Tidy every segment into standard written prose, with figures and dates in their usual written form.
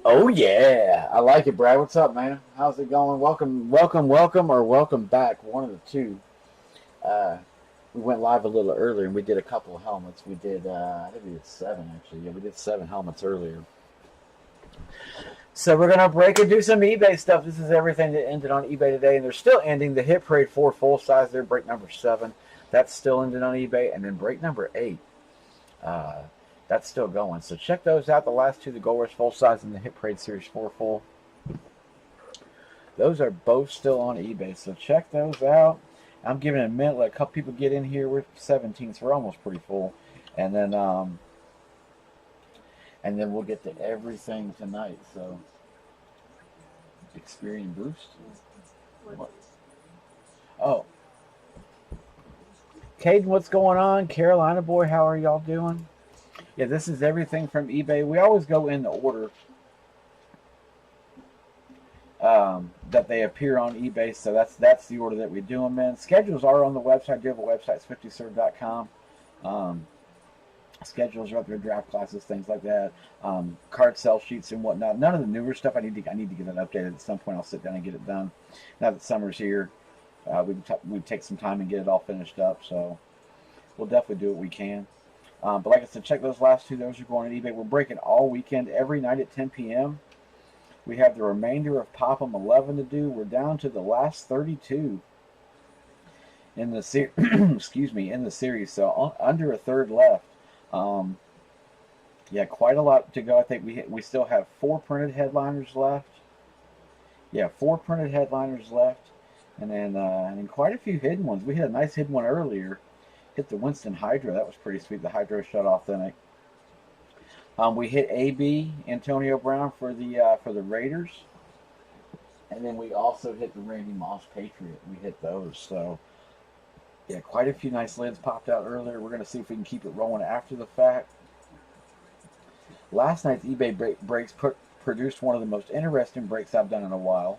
Oh yeah, I like it, Brad. What's up, man? How's it going? Welcome, or welcome back. One of the two. Uh, we went live a little earlier, and we did a couple of helmets. We did, I think we did seven actually. Yeah, we did seven helmets earlier. So we're gonna break and do some eBay stuff. This is everything that ended on eBay today, and they're still ending. The Hit Parade 4 full size there, break number 7. That's still ended on eBay, and then break number 8. Uh, that's still going. So check those out. The last two, the Gold Rush full size and the Hit Parade Series 4 full. Those are both still on eBay, so check those out. I'm giving it a minute, let a couple people get in here. We're 17, so we're almost pretty full, and then we'll get to everything tonight. So, Experian Boost. What? Oh, Caden, what's going on? Carolina boy, how are y'all doing? Yeah, this is everything from eBay. We always go in the order that they appear on eBay, so that's the order that we do them in. Schedules are on the website. I do have a website, it's 50serve.com. Schedules are up there, draft classes, things like that, card sell sheets and whatnot. None of the newer stuff. I need to get that updated at some point. I'll sit down and get it done. Now that summer's here, we take some time and get it all finished up. So we'll definitely do what we can. But like I said, check those last two. Those are going on eBay. We're breaking all weekend, every night at 10 p.m. We have the remainder of Pop 'em 11 to do. We're down to the last 32 in the excuse me, in the series. So under a third left. Yeah, quite a lot to go. I think we still have 4 printed headliners left. Yeah, 4 printed headliners left, and then quite a few hidden ones. We had a nice hidden one earlier. Hit the Winston Hydro. That was pretty sweet. The Hydro shut off then. We hit AB Antonio Brown for the Raiders, and then we also hit the Randy Moss Patriot. We hit those. So yeah, quite a few nice lids popped out earlier. We're going to see if we can keep it rolling after the fact. Last night's eBay breaks produced one of the most interesting breaks I've done in a while.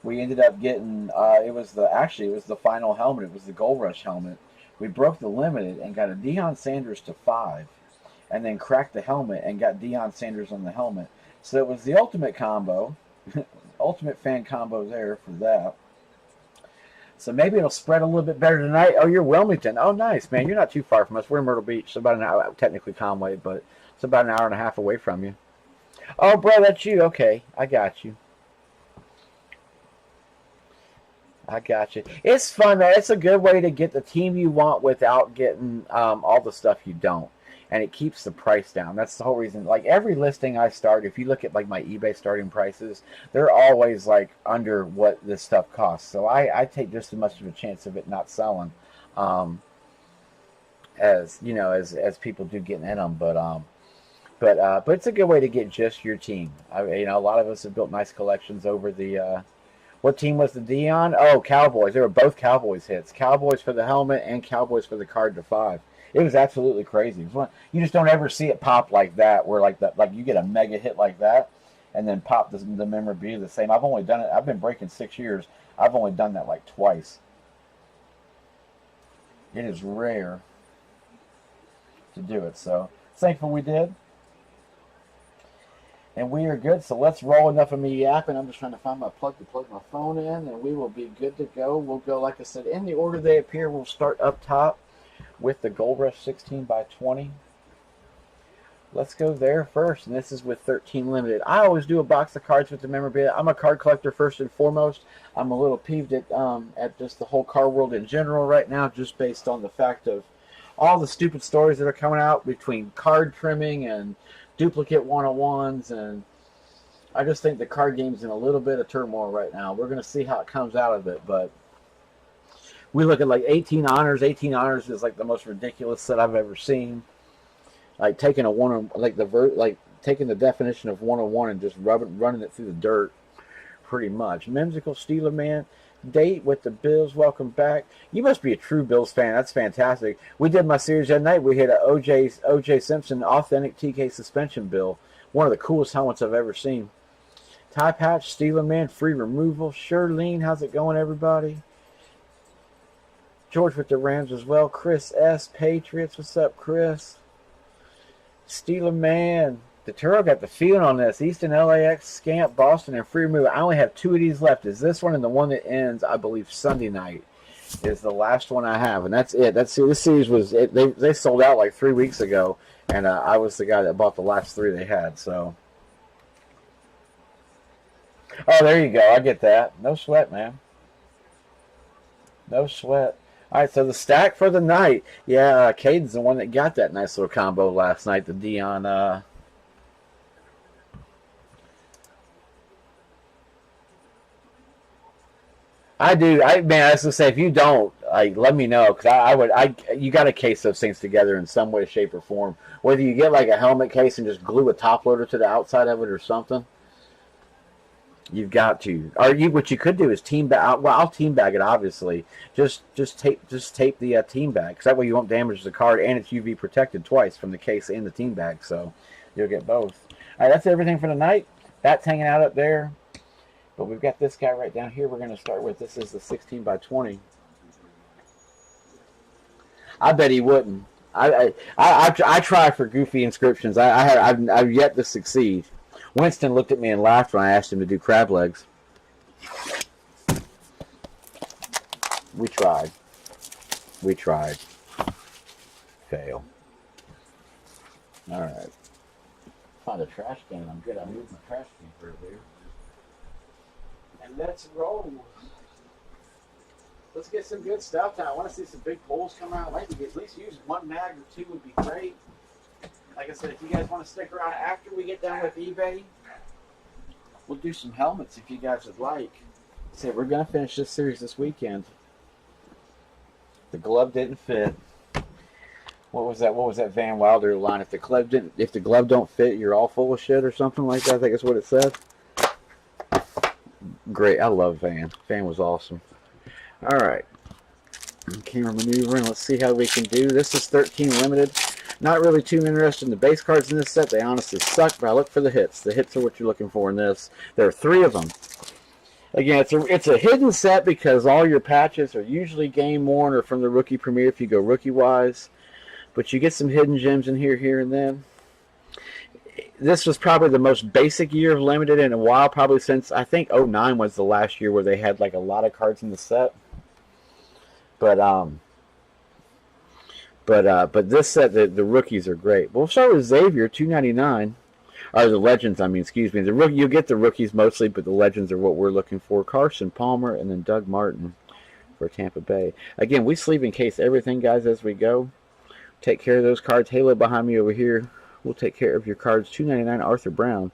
We ended up getting it was the final helmet. It was the Gold Rush helmet. We broke the limited and got a Deion Sanders to 5, and then cracked the helmet and got Deion Sanders on the helmet. So it was the ultimate combo, ultimate fan combo there for that. So maybe it'll spread a little bit better tonight. Oh, you're Wilmington. Oh, nice, man. You're not too far from us. We're in Myrtle Beach, so about an hour, technically Conway, but it's about an hour and a half away from you. Oh, bro, that's you. Okay, I got you. I got you. It's fun, man. It's a good way to get the team you want without getting all the stuff you don't. And it keeps the price down. That's the whole reason. Like every listing I start, if you look at like my eBay starting prices, they're always like under what this stuff costs. So I take just as much of a chance of it not selling, as you know, as people do getting in them. But it's a good way to get just your team. A lot of us have built nice collections over the. What team was the Deion? Oh, Cowboys. They were both Cowboys hits. Cowboys for the helmet and Cowboys for the card to 5. It was absolutely crazy. You just don't ever see it pop like that, where like you get a mega hit like that, and then pop the memorabilia the same. I've only done it. I've been breaking 6 years. I've only done that like twice. It is rare to do it. So thankful we did. And we are good, so let's roll. Enough of me yapping. I'm just trying to find my plug to plug my phone in, and we will be good to go. We'll go, like I said, in the order they appear. We'll start up top with the Gold Rush 16 by 20. Let's go there first, and this is with 13 limited. I always do a box of cards with the memorabilia. I'm a card collector first and foremost. I'm a little peeved at just the whole card world in general right now, just based on the fact of all the stupid stories that are coming out between card trimming and duplicate one-on-ones, and I just think the card game's in a little bit of turmoil right now. We're going to see how it comes out of it, but we look at like 18 honors. 18 honors is like the most ridiculous set I've ever seen. Like taking taking the definition of 101 and just running it through the dirt, pretty much. Memsical Steeler Man. Date with the Bills. Welcome back. You must be a true Bills fan. That's fantastic. We did my series that night. We hit a OJ Simpson authentic TK suspension bill. One of the coolest helmets I've ever seen. Tie patch, Steeler Man, free removal. Shirlene, how's it going, everybody? George with the Rams as well. Chris S. Patriots. What's up, Chris? Steeler Man. The Turo got the feeling on this. Easton, LAX, Scamp, Boston, and Free Move. I only have 2 of these left. Is this one and the one that ends, I believe, Sunday night is the last one I have. And that's it. This series was it. They sold out like 3 weeks ago, and I was the guy that bought the last 3 they had. So, oh, there you go. I get that. No sweat, man. No sweat. All right, so the stack for the night. Yeah, Caden's the one that got that nice little combo last night. The Dion. I do. Man, I was gonna say, if you don't, like, let me know, because you got to case those things together in some way, shape, or form. Whether you get like a helmet case and just glue a top loader to the outside of it or something, you've got to. Or what you could do is team bag. Well, I'll team bag it, obviously. Just tape the team bag, because that way you won't damage the card, and it's UV protected twice from the case and the team bag, so you'll get both. All right, that's everything for the night. That's hanging out up there. But we've got this guy right down here we're going to start with. This is the 16 by 20. I bet he wouldn't. I try for goofy inscriptions. I've yet to succeed. Winston looked at me and laughed when I asked him to do crab legs. We tried. Fail. All right. Find a trash can. I'm good. I moved my trash can for earlier. And let's roll. Let's get some good stuff now. I want to see some big pulls come out. I'd like to get at least use 1 mag or 2 would be great. Like I said, if you guys want to stick around after we get done with eBay, we'll do some helmets if you guys would like. So we're going to finish this series this weekend. The glove didn't fit. What was that Van Wilder line? If the glove don't fit, you're all full of shit or something like that. I think that's what it said. Great. I love Van. Van was awesome. All right. Camera maneuvering. Let's see how we can do. This is 13 limited. Not really too interested in the base cards in this set. They honestly suck, but I look for the hits. The hits are what you're looking for in this. There are 3 of them. Again, it's a hidden set because all your patches are usually game worn or from the rookie premiere if you go rookie wise. But you get some hidden gems in here and then. This was probably the most basic year of limited in a while, probably since I think 09 was the last year where they had like a lot of cards in the set. But this set, the rookies are great. We'll start with Xavier, $2.99. Or the legends, excuse me. You'll get the rookies mostly, but the legends are what we're looking for. Carson Palmer and then Doug Martin for Tampa Bay. Again, we sleeve and case everything, guys, as we go. Take care of those cards. Halo behind me over here. We'll take care of your cards. $2.99 Arthur Brown.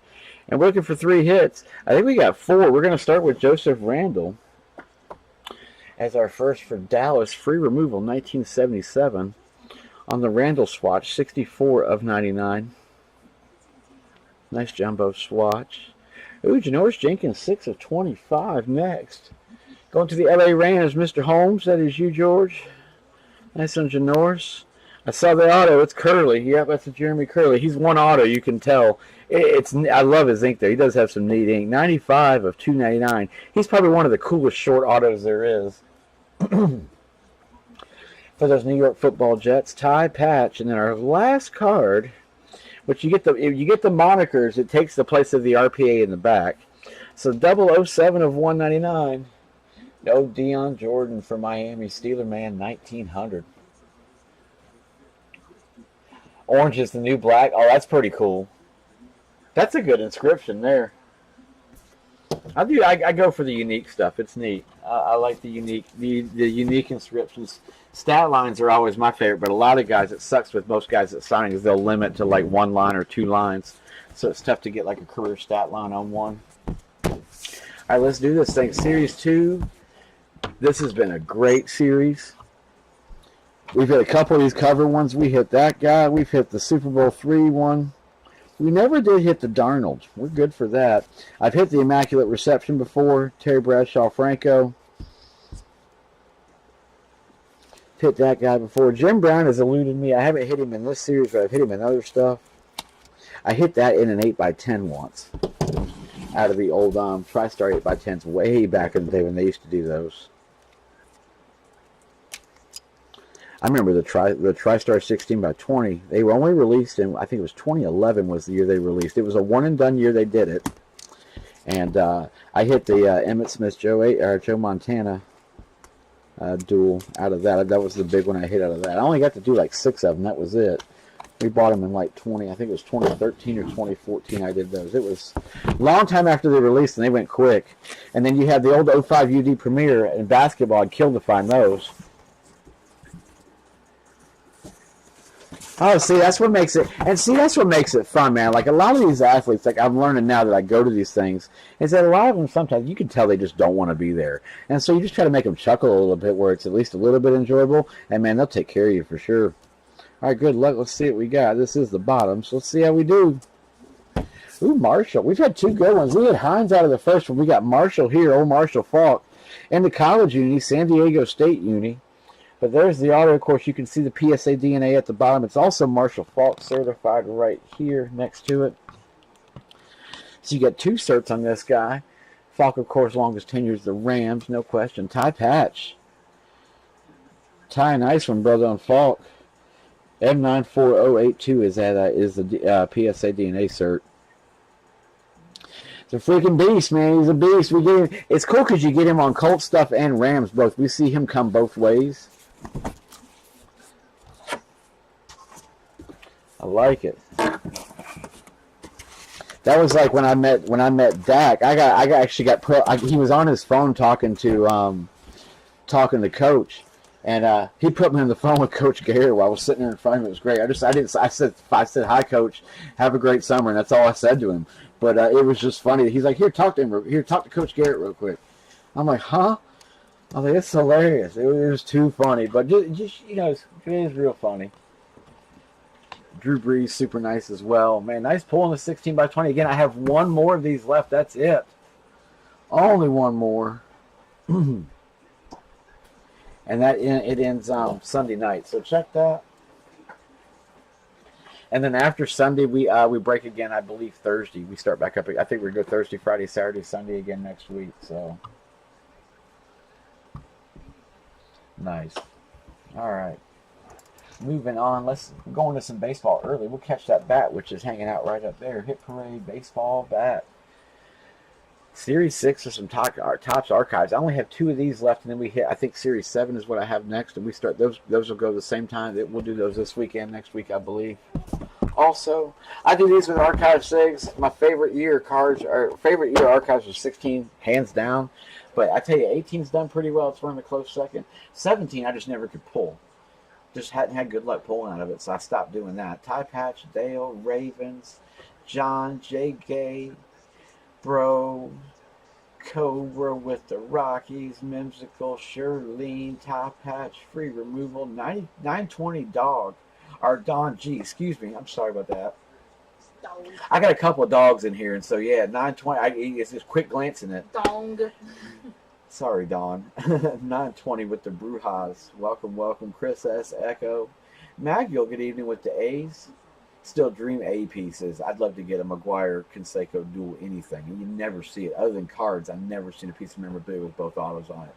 And we're looking for 3 hits. I think we got 4. We're going to start with Joseph Randall as our first for Dallas. Free removal, 1977. On the Randall swatch, 64 of 99. Nice jumbo swatch. Ooh, Janoris Jenkins, 6 of 25. Next. Going to the LA Rams, Mr. Holmes. That is you, George. Nice on Janoris. I saw the auto. It's Curly. Yep, that's a Jeremy Curly. He's one auto, you can tell. I love his ink there. He does have some neat ink. 95 of 299. He's probably one of the coolest short autos there is. For those New York Football Jets, Ty Patch, and then our last card, which you get the monikers, it takes the place of the RPA in the back. So 007 of 199. No Deion Jordan for Miami Steeler Man, 1900. Orange is the new black. Oh, that's pretty cool. That's a good inscription there. I go for the unique stuff. It's neat. I like the unique inscriptions. Stat lines are always my favorite, but a lot of guys, it sucks with most guys at signing is they'll limit to like 1 line or 2 lines. So it's tough to get like a career stat line on one. All right, let's do this thing. Series 2. This has been a great series. We've hit a couple of these cover ones. We hit that guy. We've hit the Super Bowl III one. We never did hit the Darnold. We're good for that. I've hit the Immaculate Reception before. Terry Bradshaw Franco. Hit that guy before. Jim Brown has eluded me. I haven't hit him in this series, but I've hit him in other stuff. I hit that in an 8x10 once. Out of the old TriStar 8x10s way back in the day when they used to do those. I remember the TriStar 16 by 20. They were only released in, I think it was 2011 was the year they released. It was a one and done year they did it. And I hit the Emmitt Smith Joe Montana duel out of that. That was the big one I hit out of that. I only got to do like 6 of them. That was it. We bought them in like I think it was 2013 or 2014 I did those. It was a long time after they released and they went quick. And then you had the old 05 UD Premier in basketball. I'd kill to find those. Oh, see, that's what makes it, and see, that's what makes it fun, man. Like a lot of these athletes, like I'm learning now that I go to these things, is that a lot of them sometimes you can tell they just don't want to be there, and so you just try to make them chuckle a little bit, where it's at least a little bit enjoyable, and man, they'll take care of you for sure. All right, good luck. Let's see what we got. This is the bottom, so let's see how we do. Ooh, Marshall. We've had 2 good ones. We had Hines out of the first one. We got Marshall here, old Marshall Falk, and the college uni, San Diego State uni. But there's the auto. Of course, you can see the PSA DNA at the bottom. It's also Marshall Falk certified right here next to it. So you got 2 certs on this guy. Falk, of course, longest tenures, the Rams, no question. Ty Patch. Ty, nice one, brother, on Falk. M94082 is the PSA DNA cert. It's a freaking beast, man. He's a beast. We get him. It's cool because you get him on Colt stuff and Rams both. We see him come both ways. I like it. That was like when I met Dak. I actually got put. He was on his phone talking to Coach, and he put me on the phone with Coach Garrett while I was sitting there in front of him. It was great. I said hi, Coach. Have a great summer, and that's all I said to him. But it was just funny. He's like, here, talk to him. Here, talk to Coach Garrett real quick. I'm like, huh? I was like, it's hilarious. It was too funny, but just it is real funny. Drew Brees, super nice as well. Man, nice pull on the 16 by 20. Again, I have 1 more of these left. That's it. Only 1 more. And it ends Sunday night. So check that. And then after Sunday, we break again, I believe, Thursday. We start back up. I think we're going to go Thursday, Friday, Saturday, Sunday again next week. So nice. All right. Moving on. Let's go into some baseball early. We'll catch that bat, which is hanging out right up there. Hit Parade baseball bat. Series 6 are some Topps archives. I only have 2 of these left, and then we hit, I think Series 7 is what I have next, and we start those will go the same time. We'll do those this weekend, next week, I believe. Also, I do these with Archive 6. My favorite year archives are 16, hands down. But I tell you, 18's done pretty well. It's running a close second. 17, I just never could pull. Just hadn't had good luck pulling out of it, so I stopped doing that. Ty Patch, Dale, Ravens, John, J. Gay, Bro, Cobra with the Rockies, Mimsicle, Shirlene, Ty Patch, Free Removal, 920 Dog, or Don G, excuse me, I'm sorry about that. Dog. I got a couple of dogs in here, and so yeah, 920, it's just quick glancing at. Dong. Sorry, Don. 920 with the Brujas. Welcome. Chris S. Echo. Magiel, good evening with the A's. Still dream A pieces. I'd love to get a McGuire Canseco duel anything. You never see it. Other than cards, I've never seen a piece of memorabilia with both autos on it.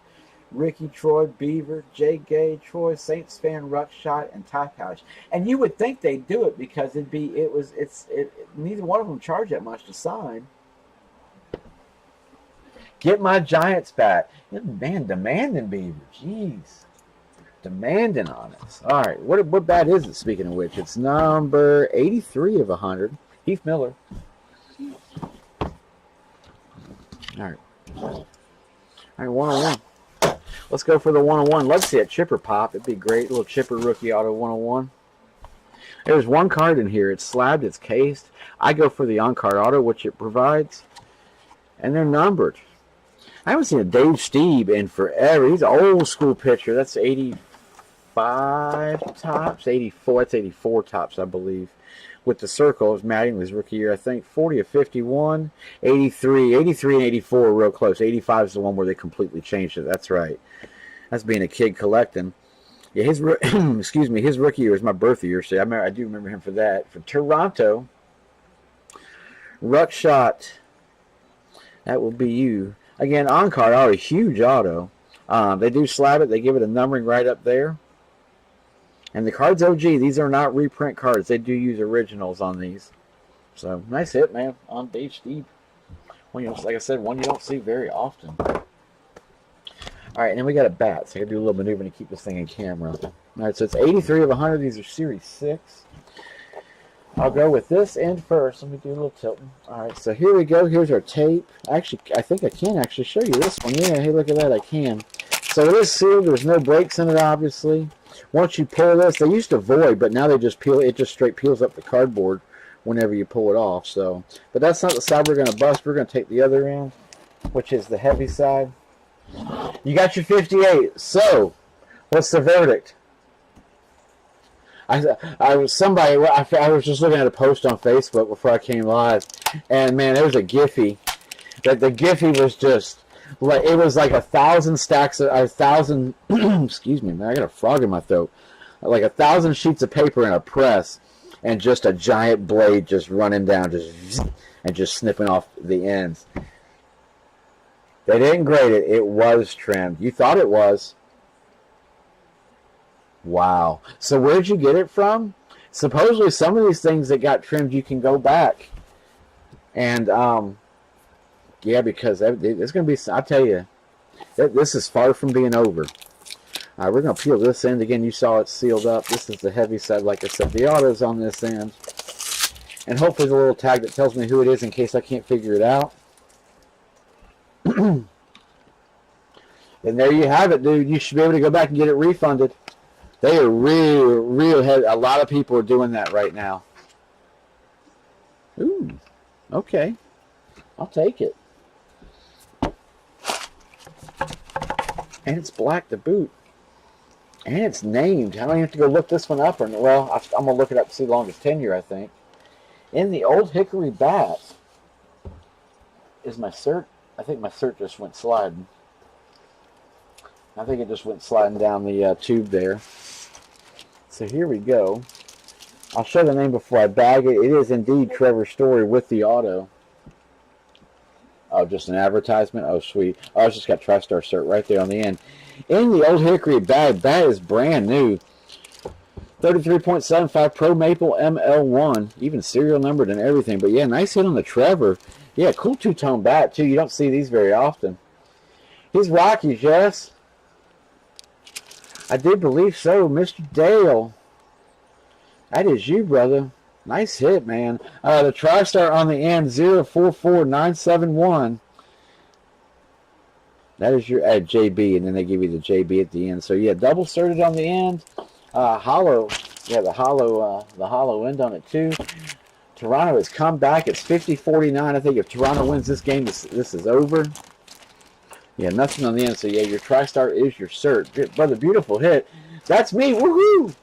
Ricky, Troy, Beaver, Jay Gay, Troy, Saints fan, Ruckshot, and Ty Pouch. And you would think they'd do it because neither one of them charge that much to sign. Get my Giants bat. Man, demanding, Beaver. Jeez. Demanding on us. All right. What bat is it, speaking of which? It's number 83 of 100. Heath Miller. All right. All right, 101. Let's go for the 101. Let's see a chipper pop. It'd be great. A little chipper rookie auto 101. There's one card in here. It's slabbed. It's cased. I go for the on-card auto, which it provides. And they're numbered. I haven't seen a Dave Stieb in forever. He's an old school pitcher. That's 85 tops, 84. That's 84 tops, I believe. With the circle, it was Mattingly's rookie year, I think. 40 of 51, 83 and 84 are real close. 85 is the one where they completely changed it. That's right. That's being a kid collecting. Yeah, his excuse me, his rookie year was my birth year, so I do remember him for that. For Toronto, Ruckshot, that will be you. Again, on-card auto, huge auto. They do slab it. They give it a numbering right up there. And the card's OG. These are not reprint cards. They do use originals on these. So, nice hit, man, on Dave Steve. Well, like I said, one you don't see very often. All right, and then we got a bat. So I got to do a little maneuvering to keep this thing in camera. All right, so it's 83 of 100. These are Series 6. I'll go with this end first. Let me do a little tilting. All right, so here we go. Here's our tape. Actually, I think I can actually show you this one. Yeah, hey, look at that. I can. So it is sealed. There's no breaks in it, obviously. Once you pull this, they used to void, but now they just peel. It just straight peels up the cardboard whenever you pull it off. So, but that's not the side we're going to bust. We're going to take the other end, which is the heavy side. You got your 58. So, what's the verdict? I was just looking at a post on Facebook before I came live, and man, there was a Giphy. That the Giphy was just like, it was like 1,000 stacks, 1,000. Excuse me, man, I got a frog in my throat. Like 1,000 sheets of paper in a press, and just a giant blade just running down, just snipping off the ends. They didn't grade it. It was trimmed. You thought it was. Wow. So where'd you get it from? Supposedly some of these things that got trimmed, you can go back. And, yeah, because there's going to be, I'll tell you, this is far from being over. All right, we're going to peel this end. Again, you saw it sealed up. This is the heavy side. Like I said, the auto's on this end. And hopefully the little tag that tells me who it is in case I can't figure it out. And there you have it, dude. You should be able to go back and get it refunded. They are real heavy. A lot of people are doing that right now. Ooh, okay. I'll take it. And it's black to boot. And it's named. I don't even have to go look this one up. Well, I'm going to look it up to see the longest tenure, I think. In the Old Hickory bat is my cert. I think my cert just went sliding. I think it just went sliding down the tube there. So here we go. I'll show the name before I bag it. It is indeed Trevor Story with the auto. Oh, just an advertisement? Oh, sweet. Oh, it's just got TriStar cert right there on the end. In the Old Hickory bag, that is brand new. 33.75 Pro Maple ML1. Even serial numbered and everything. But yeah, nice hit on the Trevor. Yeah, cool two-tone bat, too. You don't see these very often. He's Rockies, yes. I did believe so. Mr. Dale. That is you, brother. Nice hit, man. The TriStar on the end, 044971. That is your JB, and then they give you the JB at the end. So, yeah, double certed on the end. Hollow. Yeah, the hollow end on it, too. Toronto has come back. It's 50-49. I think if Toronto wins this game, this is over. Yeah, nothing on the end. So, yeah, your TriStar is your cert. Brother, beautiful hit. That's me. Woohoo!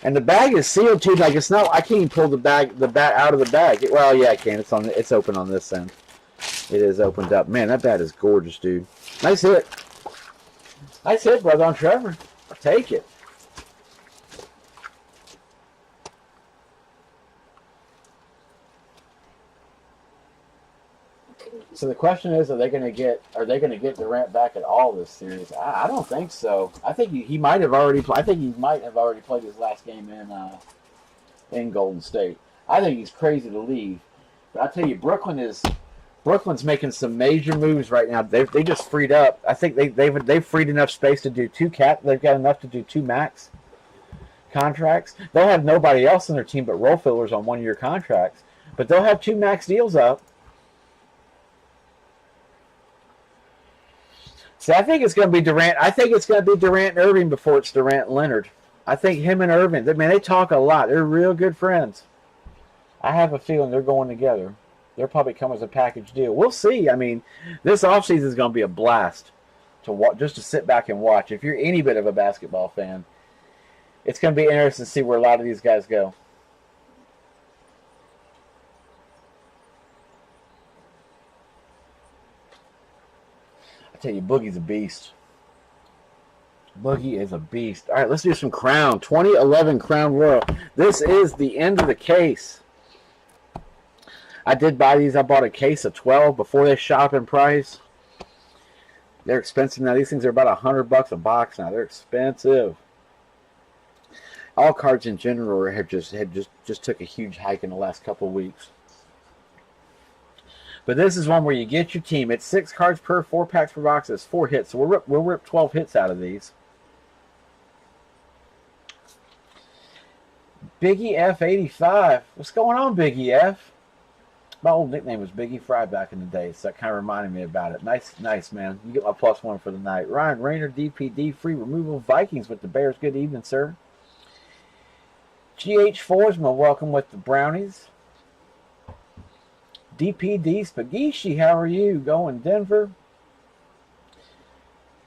And the bag is sealed, too. Like, it's not, I can't even pull the bat out of the bag. Well, yeah, I can. It's open on this end. It is opened up. Man, that bat is gorgeous, dude. Nice hit. Nice hit, brother, on Trevor. I'll take it. So the question is, are they going to get Durant back at all this series? I don't think so. I think he might have already. I think he might have already played his last game in Golden State. I think he's crazy to leave. But I tell you, Brooklyn's making some major moves right now. They just freed up. I think they've freed enough space to do two cap. They've got enough to do two max contracts. They'll have nobody else in their team but role fillers on 1-year contracts. But they'll have two max deals up. See, I think it's going to be Durant. I think it's going to be Durant and Irving before it's Durant and Leonard. I think him and Irving, man, they talk a lot. They're real good friends. I have a feeling they're going together. They'll probably come as a package deal. We'll see. I mean, this offseason is going to be a blast to watch, just to sit back and watch. If you're any bit of a basketball fan, it's going to be interesting to see where a lot of these guys go. I tell you, Boogie's a beast. Boogie is a beast. All right, let's do some Crown. 2011 Crown Royal. This is the end of the case. I did buy these. I bought a case of 12 before they shot up in price. They're expensive now. These things are about $100 a box now. They're expensive. all cards in general have just took a huge hike in the last couple of weeks. But this is one where you get your team. It's 6 cards per, 4 packs per box. It's 4 hits. So we'll rip 12 hits out of these. Biggie F85. What's going on, Biggie F? My old nickname was Biggie Fry back in the day, so that kind of reminded me about it. Nice, man. You get my +1 for the night. Ryan Rayner, DPD, free removal. Vikings with the Bears. Good evening, sir. GH Forsman, welcome with the Brownies. DPD Spagishi, how are you? Going Denver.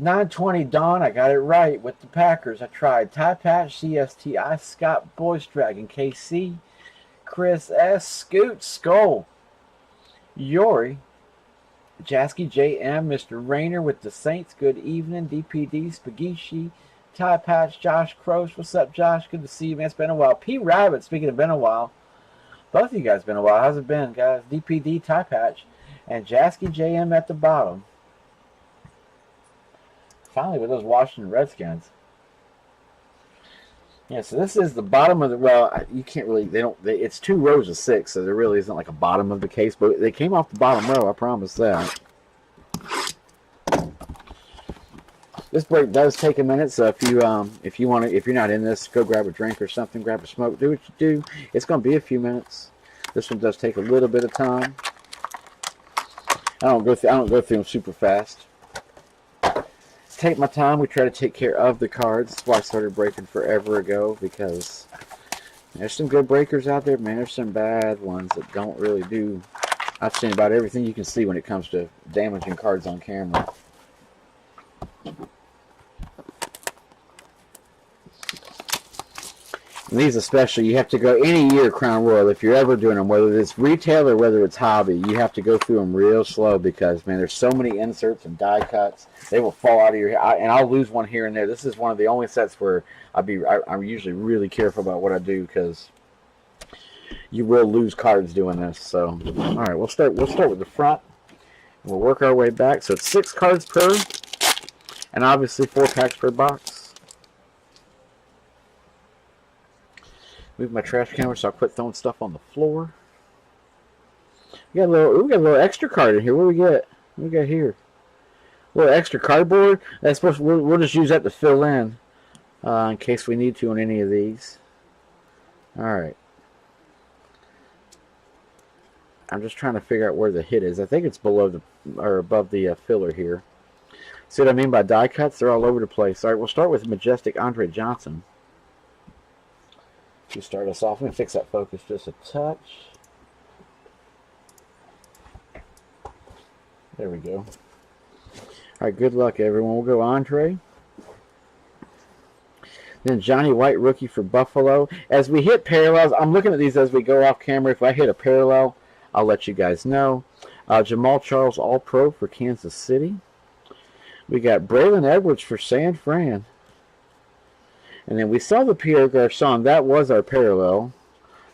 920 Dawn, I got it right with the Packers. I tried. Ty Patch, CST, I Scott, Boys Dragon, KC, Chris S, Scoot, Skull, Yori, Jasky JM, Mr. Rayner with the Saints. Good evening. DPD Spagishi, Ty Patch, Josh Croce. What's up, Josh? Good to see you, man. It's been a while. P Rabbit, speaking of been a while. Both of you guys been a while. How's it been, guys? DPD, Ty Patch, and Jasky JM at the bottom. Finally, with those Washington Redskins. Yeah, so this is the bottom of the. Well, you can't really. It's 2 rows of 6, so there really isn't like a bottom of the case. But they came off the bottom row. I promise that. This break does take a minute, so if you're not in this, go grab a drink or something, grab a smoke, do what you do. It's going to be a few minutes. This one does take a little bit of time. I don't go through them super fast. Take my time. We try to take care of the cards. That's why I started breaking forever ago, because there's some good breakers out there, man. There's some bad ones that don't really do. I've seen about everything you can see when it comes to damaging cards on camera. And these especially, you have to go any year, Crown Royal, if you're ever doing them, whether it's retail or whether it's hobby, you have to go through them real slow because, man, there's so many inserts and die cuts. They will fall out of your hand, and I'll lose one here and there. This is one of the only sets where I'm usually really careful about what I do because you will lose cards doing this. So, all right, we'll start with the front. We'll work our way back. So it's 6 cards per, and obviously 4 packs per box. Move my trash can so I'll quit throwing stuff on the floor. We got a little extra card in here. What do we get? What do we got here? A little extra cardboard. That's we'll just use that to fill in case we need to on any of these. All right. I'm just trying to figure out where the hit is. I think it's below or above the filler here. See what I mean by die cuts? They're all over the place. All right, we'll start with Majestic Andre Johnson. To start us off, let me fix that focus just a touch. There we go. All right, good luck, everyone. We'll go Andre. Then Johnny White, rookie for Buffalo. As we hit parallels, I'm looking at these as we go off camera. If I hit a parallel, I'll let you guys know. Jamal Charles, All-Pro for Kansas City. We got Braylon Edwards for San Fran. And then we saw the Pierre Garçon. That was our parallel.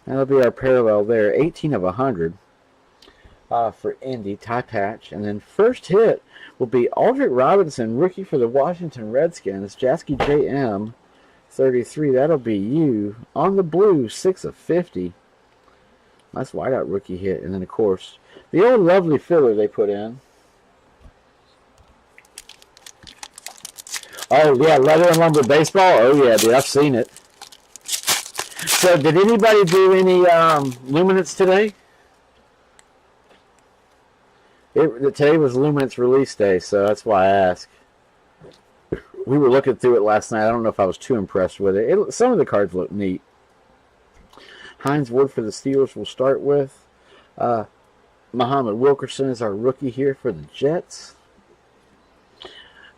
That'll be our parallel there. 18 of 100 for Indy, Ty Patch. And then first hit will be Aldrick Robinson, rookie for the Washington Redskins. Jasky JM, 33. That'll be you. On the blue, 6 of 50. Nice whiteout rookie hit. And then, of course, the old lovely filler they put in. Oh, yeah, leather and lumber baseball? Oh, yeah, dude, I've seen it. So, did anybody do any Luminance today? Today was Luminance release day, so that's why I asked. We were looking through it last night. I don't know if I was too impressed with it. Some of the cards look neat. Hines Ward for the Steelers we'll start with. Muhammad Wilkerson is our rookie here for the Jets.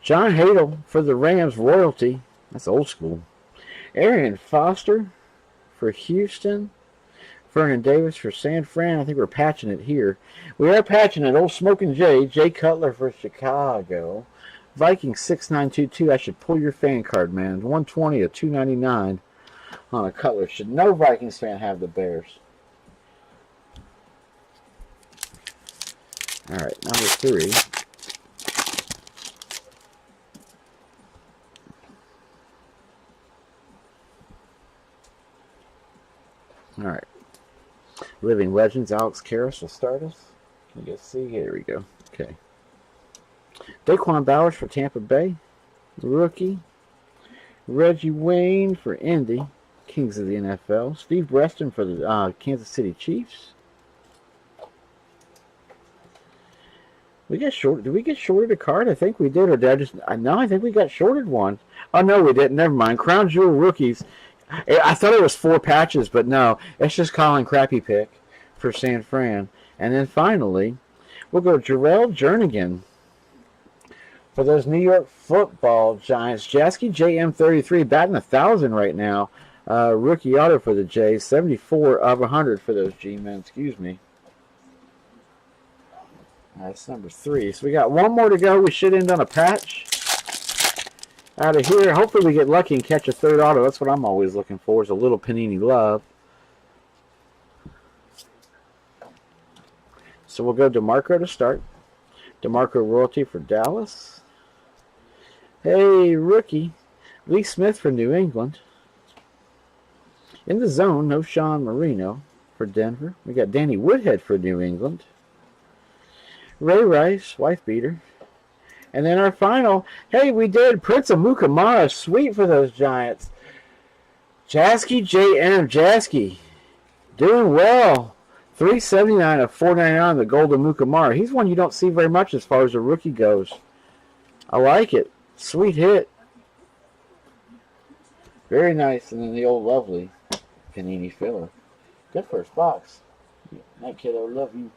John Hadel for the Rams, royalty. That's old school. Arian Foster for Houston. Vernon Davis for San Fran. I think we're patching it here. We are patching it. Old Smoking Jay Cutler for Chicago. Vikings 6922. I should pull your fan card, man. 120 of 299 on a Cutler. Should no Vikings fan have the Bears? All right, number 3. All right. Living Legends, Alex Karras will start us. Can you guys see? Here we go. Okay. Daquan Bowers for Tampa Bay, rookie. Reggie Wayne for Indy, Kings of the NFL. Steve Breston for the Kansas City Chiefs. We got short. Did we get shorted a card? I think we did, or did I just? No, I think we got shorted one. Oh no, we didn't. Never mind. Crown Jewel rookies. I thought it was 4 patches, but no, it's just Colin Crappy Pick for San Fran. And then finally, we'll go Jarrell Jernigan for those New York Football Giants. Jasky JM33 batting 1,000 right now. Rookie auto for the Jays. 74 of 100 for those G-men. Excuse me. That's number 3. So we got one more to go. We should end on a patch out of here. Hopefully we get lucky and catch a 3rd auto. That's what I'm always looking for, is a little Panini love. So we'll go DeMarco to start. DeMarco royalty for Dallas. Hey, rookie. Lee Smith for New England. In the zone, no Sean Marino for Denver. We got Danny Woodhead for New England. Ray Rice, wife beater. And then our final, hey, we did Prince of Mukamara, sweet for those Giants. Jasky JM, Jasky, doing well. 379 of 499, the Golden Mukamara. He's one you don't see very much as far as a rookie goes. I like it. Sweet hit. Very nice. And then the old lovely Panini filler. Good first box. That kiddo, love you.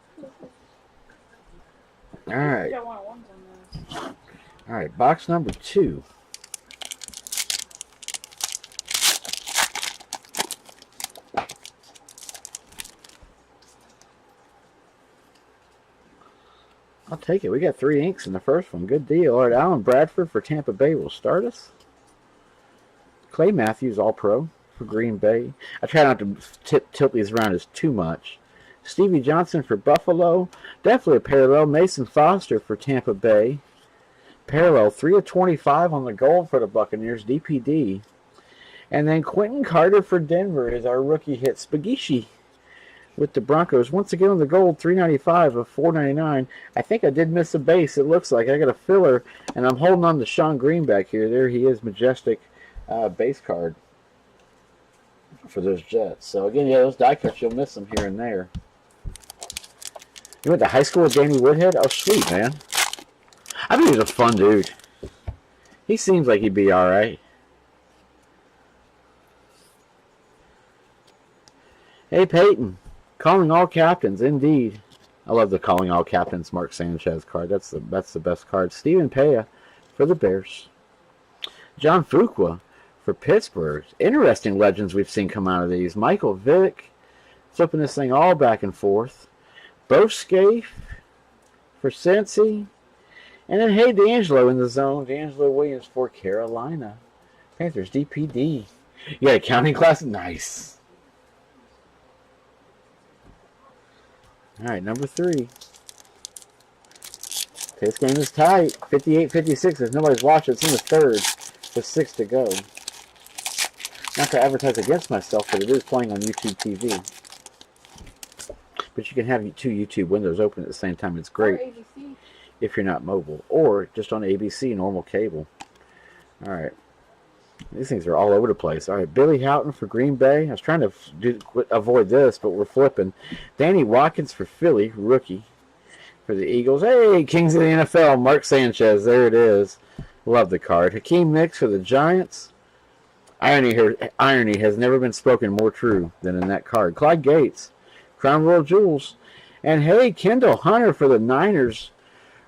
All right. All right, box number 2. I'll take it. We got 3 inks in the first one. Good deal. All right, Alan Bradford for Tampa Bay will start us. Clay Matthews, All-Pro for Green Bay. I try not to tilt these around as too much. Stevie Johnson for Buffalo. Definitely a parallel. Mason Foster for Tampa Bay. Parallel. 3 of 25 on the gold for the Buccaneers. DPD. And then Quentin Carter for Denver is our rookie hit. Spagishi with the Broncos. Once again on the gold. 395 of 499. I think I did miss a base. It looks like I got a filler. And I'm holding on to Sean Green back here. There he is. Majestic base card for those Jets. So again, yeah, those die cuts, you'll miss them here and there. You went to high school with Danny Woodhead? Oh, sweet, man. I think he's a fun dude. He seems like he'd be all right. Hey, Peyton. Calling all captains, indeed. I love the calling all captains Mark Sanchez card. That's the best card. Stephen Pea for the Bears. John Fuqua for Pittsburgh. Interesting legends we've seen come out of these. Michael Vick. Flipping this thing all back and forth. Bo Scaife for Cincy. And then, hey, D'Angelo in the zone. D'Angelo Williams for Carolina. Panthers, DPD. You got a counting class? Nice. All right, number 3. Okay, this game is tight. 58-56. If nobody's watching, it's in the 3rd with 6 to go. Not to advertise against myself, but it is playing on YouTube TV. But you can have 2 YouTube windows open at the same time. It's great if you're not mobile. Or just on ABC, normal cable. All right. These things are all over the place. All right, Billy Houghton for Green Bay. I was trying to avoid this, but we're flipping. Danny Watkins for Philly, rookie for the Eagles. Hey, Kings of the NFL, Mark Sanchez. There it is. Love the card. Hakeem Nicks for the Giants. Irony has never been spoken more true than in that card. Clyde Gates, Crown Royal Jewels. And hey, Kendall Hunter for the Niners.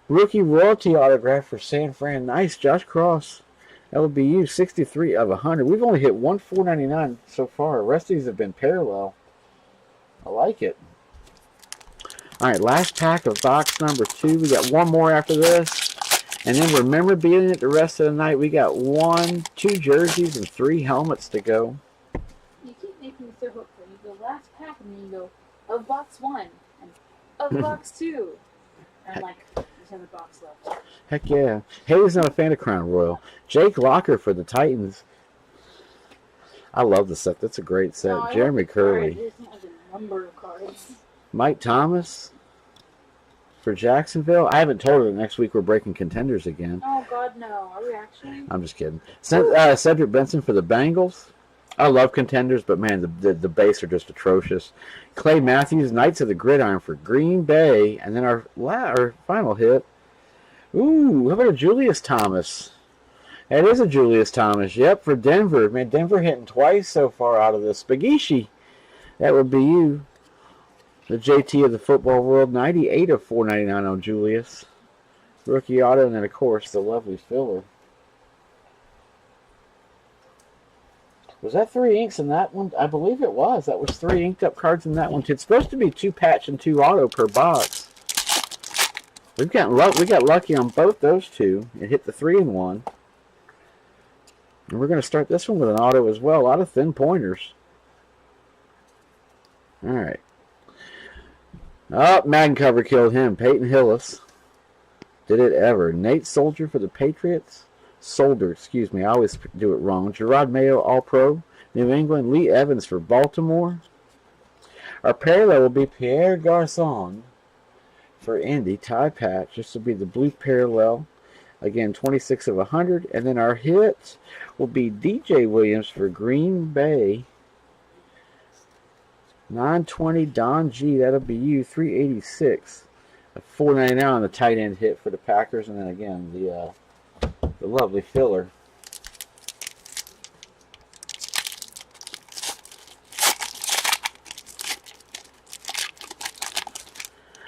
Rookie royalty autograph for San Fran. Nice. Josh Cross. LBU, 63 of 100. We've only hit 1,499 so far. The rest of these have been parallel. I like it. All right, last pack of box number 2. We got one more after this. And then remember being it the rest of the night. We got 1, 2 jerseys, and 3 helmets to go. You keep making me so hopeful. You go last pack, and then you go of box 1 and of box 2. And I'm like, there's another box left. Heck yeah. Haley's not a fan of Crown Royal. Jake Locker for the Titans. I love the set. That's a great set. No, I Jeremy like the card. Curley. It doesn't have the number of cards. Mike Thomas for Jacksonville. I haven't told her that next week we're breaking contenders again. Oh, God, no. Are we actually? I'm just kidding. Cedric Benson for the Bengals. I love contenders, but man, the base are just atrocious. Clay Matthews, Knights of the Gridiron for Green Bay. And then our final hit. Ooh, how about a Julius Thomas? It is a Julius Thomas. Yep, for Denver. Man, Denver hitting twice so far out of this. Spagishi. That would be you. The JT of the football world. 98 of 499 on Julius. Rookie auto, and then, of course, the lovely filler. Was that 3 inks in that one? I believe it was. That was 3 inked up cards in that one. It's supposed to be 2 patch and 2 auto per box. We got lucky on both those two. It hit the 3-in-1. And we're going to start this one with an auto as well. A lot of thin pointers. All right. Oh, Madden cover killed him. Peyton Hillis. Did it ever. Nate Soldier for the Patriots. Solder, excuse me. I always do it wrong. Gerard Mayo, All-Pro. New England. Lee Evans for Baltimore. Our parallel will be Pierre Garçon for Indy. Tie patch. This will be the blue parallel. Again, 26 of 100. And then our hit will be DJ Williams for Green Bay. 920 Don G. That'll be you. 386. A 499 on the tight end hit for the Packers. And then again, the lovely filler.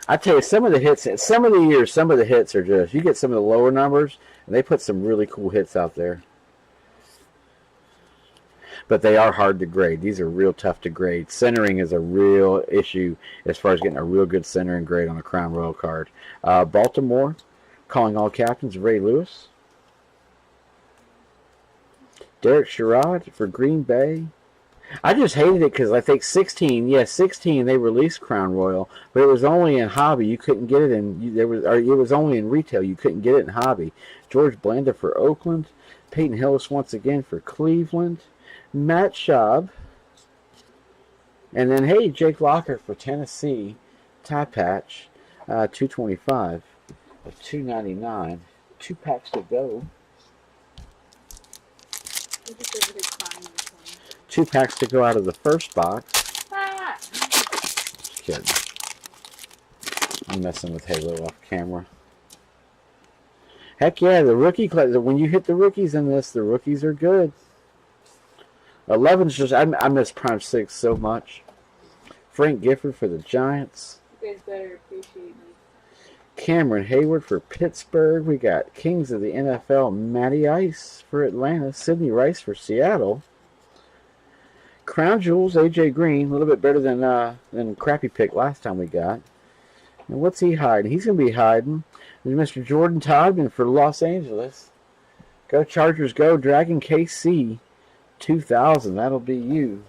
I tell you, some of the hits, some of the years, some of the hits are just, you get some of the lower numbers, and they put some really cool hits out there. But they are hard to grade. These are real tough to grade. Centering is a real issue as far as getting a real good centering grade on a Crown Royal card. Baltimore, calling all captains, Ray Lewis. Derek Sherrod for Green Bay. I just hated it because I think 16 they released Crown Royal, but it was only in hobby. You couldn't get it in it was only in retail. You couldn't get it in hobby. George Blanda for Oakland, Peyton Hillis once again for Cleveland, Matt Schaub, and then hey, Jake Locker for Tennessee, tie patch, 225 of 299, 2 packs to go. 2 packs to go out of the first box. Just kidding. I'm messing with Halo off camera. Heck yeah, the rookie class. When you hit the rookies in this, the rookies are good. 11's just, I miss Prime 6 so much. Frank Gifford for the Giants. You guys better appreciate me. Cameron Hayward for Pittsburgh. We got Kings of the NFL, Matty Ice for Atlanta. Sidney Rice for Seattle. Crown Jewels, AJ Green, a little bit better than crappy pick last time we got. And what's he hiding? He's going to be hiding. There's Mr. Jordan Todman for Los Angeles. Go Chargers, go. Dragon KC, 2000. That'll be you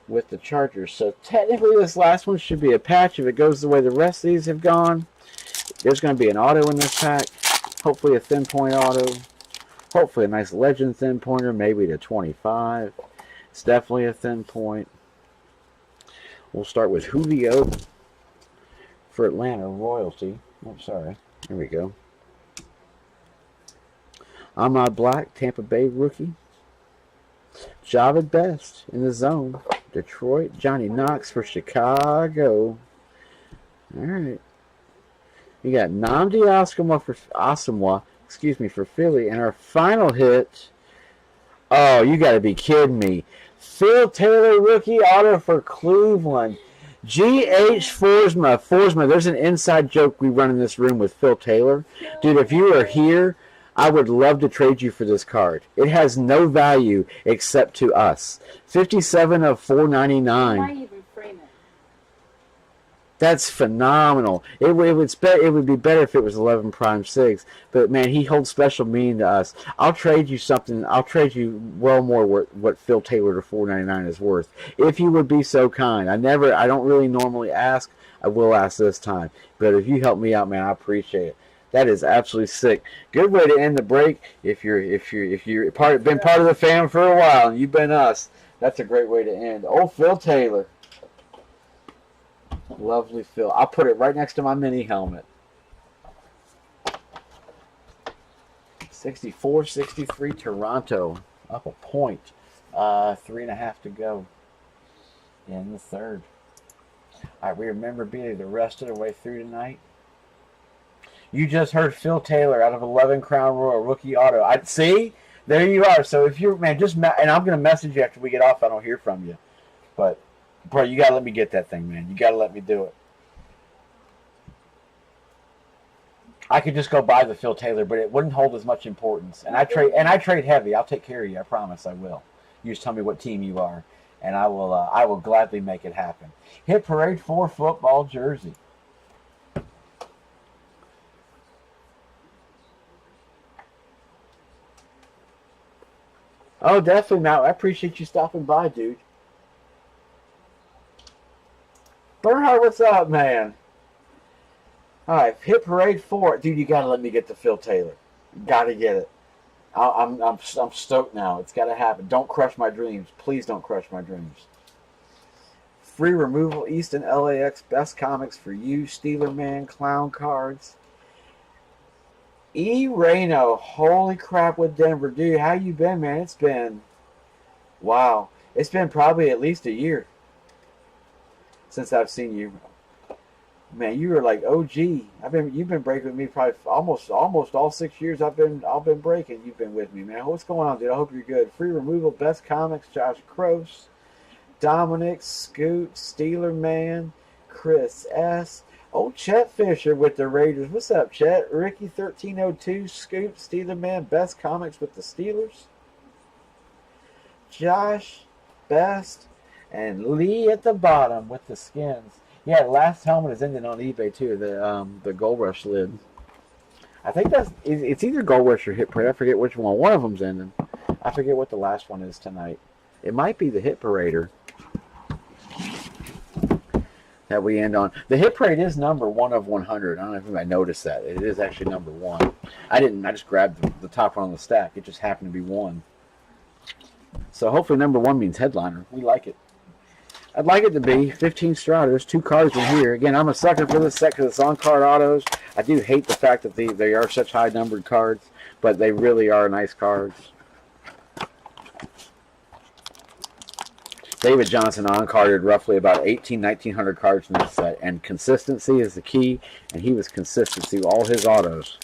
with the Chargers. So technically this last one should be a patch. If it goes the way the rest of these have gone, there's going to be an auto in this pack. Hopefully a thin point auto. Hopefully a nice legend thin pointer, maybe to 25. It's definitely a thin point. We'll start with Julio for Atlanta Royalty. Oh, sorry. Here we go. Ahmad Black, Tampa Bay rookie. Javid Best in the zone. Detroit. Johnny Knox for Chicago. All right. You got Nnamdi Asomugha for Philly. And our final hit. Oh, you got to be kidding me. Phil Taylor rookie auto for Cleveland. G.H. Forsma. There's an inside joke we run in this room with Phil Taylor. Dude, if you are here, I would love to trade you for this card. It has no value except to us. 57 of 499. Why even frame it? That's phenomenal. It would be better if it was 11 Prime 6. But, man, he holds special meaning to us. I'll trade you something. I'll trade you well more what Phil Taylor to 499 is worth. If you would be so kind. I don't really normally ask. I will ask this time. But if you help me out, man, I appreciate it. That is absolutely sick. Good way to end the break. If you're been part of the fam for a while and you've been us, that's a great way to end. Oh, Phil Taylor. Lovely Phil. I'll put it right next to my mini helmet. 64-63 Toronto. Up a point. 3.5 to go in the third. All right, we remember being the rest of the way through tonight. You just heard Phil Taylor out of 11 Crown Royal rookie auto. I see. There you are. So if you're and I'm gonna message you after we get off. I don't hear from you, but bro, you gotta let me get that thing, man. You gotta let me do it. I could just go buy the Phil Taylor, but it wouldn't hold as much importance. And I trade heavy. I'll take care of you. I promise I will. You just tell me what team you are, and I will gladly make it happen. Hit Parade 4 football jersey. Oh, definitely, Matt. I appreciate you stopping by, dude. Bernhard, what's up, man? All right, Hit Parade 4. Dude, you got to let me get the Phil Taylor. Got to get it. I'm stoked now. It's got to happen. Don't crush my dreams. Please don't crush my dreams. Free removal, Easton LAX, best comics for you, Steeler Man, clown cards. E. Reno, holy crap with Denver. Dude, how you been, man? It's been, wow. It's been probably at least a year since I've seen you. Man, you were like OG. You've been breaking with me probably almost all 6 years I've been breaking. You've been with me, man. What's going on, dude? I hope you're good. Free removal, best comics, Josh Kroos, Dominic, Scoot, Steeler Man, Chris S. Oh, Chet Fisher with the Raiders. What's up, Chet? Ricky 1302, Scoop, Steeler Man, best comics with the Steelers. Josh, best, and Lee at the bottom with the skins. Yeah, the last helmet is ending on eBay too. The Gold Rush lid. I think it's either Gold Rush or Hit Parade. I forget which one. One of them's ending. I forget what the last one is tonight. It might be the Hit Parader that we end on. The Hit Parade is number 1 of 100. I don't know if anybody noticed that. It is actually number 1. I didn't. I just grabbed the top one on the stack. It just happened to be 1. So hopefully number 1 means headliner. We like it. I'd like it to be 15 Strauters, 2 cards in here. Again, I'm a sucker for this set because it's on card autos. I do hate the fact that they are such high numbered cards, but they really are nice cards. David Johnson on-carded roughly about 1,900 cards in this set, and consistency is the key, and he was consistent through all his autos.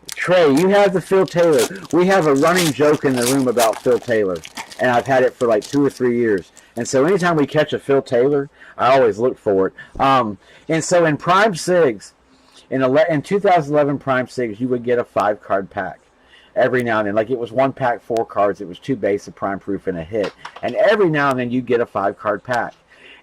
Trey, you have the Phil Taylor. We have a running joke in the room about Phil Taylor, and I've had it for like 2 or 3 years. And so anytime we catch a Phil Taylor, I always look for it. And so in Prime Sigs, in 2011 Prime Sigs, you would get a 5-card pack every now and then. Like it was 1 pack, 4 cards. It was 2 base, a prime proof, and a hit. And every now and then you get a 5-card pack.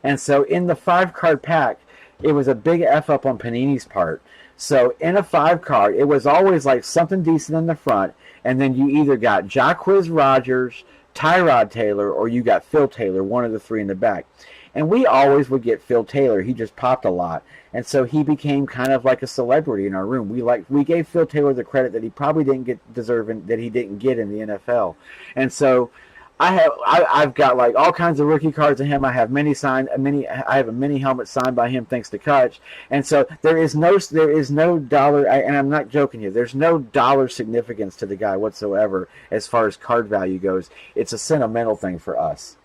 And so in the 5-card pack, it was a big F up on Panini's part. So in a 5-card, it was always like something decent in the front, and then you either got Jacquizz Rodgers, Tyrod Taylor, or you got Phil Taylor, one of the 3 in the back. And we always would get Phil Taylor. He just popped a lot. And so he became kind of like a celebrity in our room. We gave Phil Taylor the credit that he probably didn't deserve, that he didn't get in the NFL. And so I've got like all kinds of rookie cards of him. I have I have a mini helmet signed by him thanks to Kutch. And so there is no dollar, and I'm not joking here, there's no dollar significance to the guy whatsoever as far as card value goes. It's a sentimental thing for us.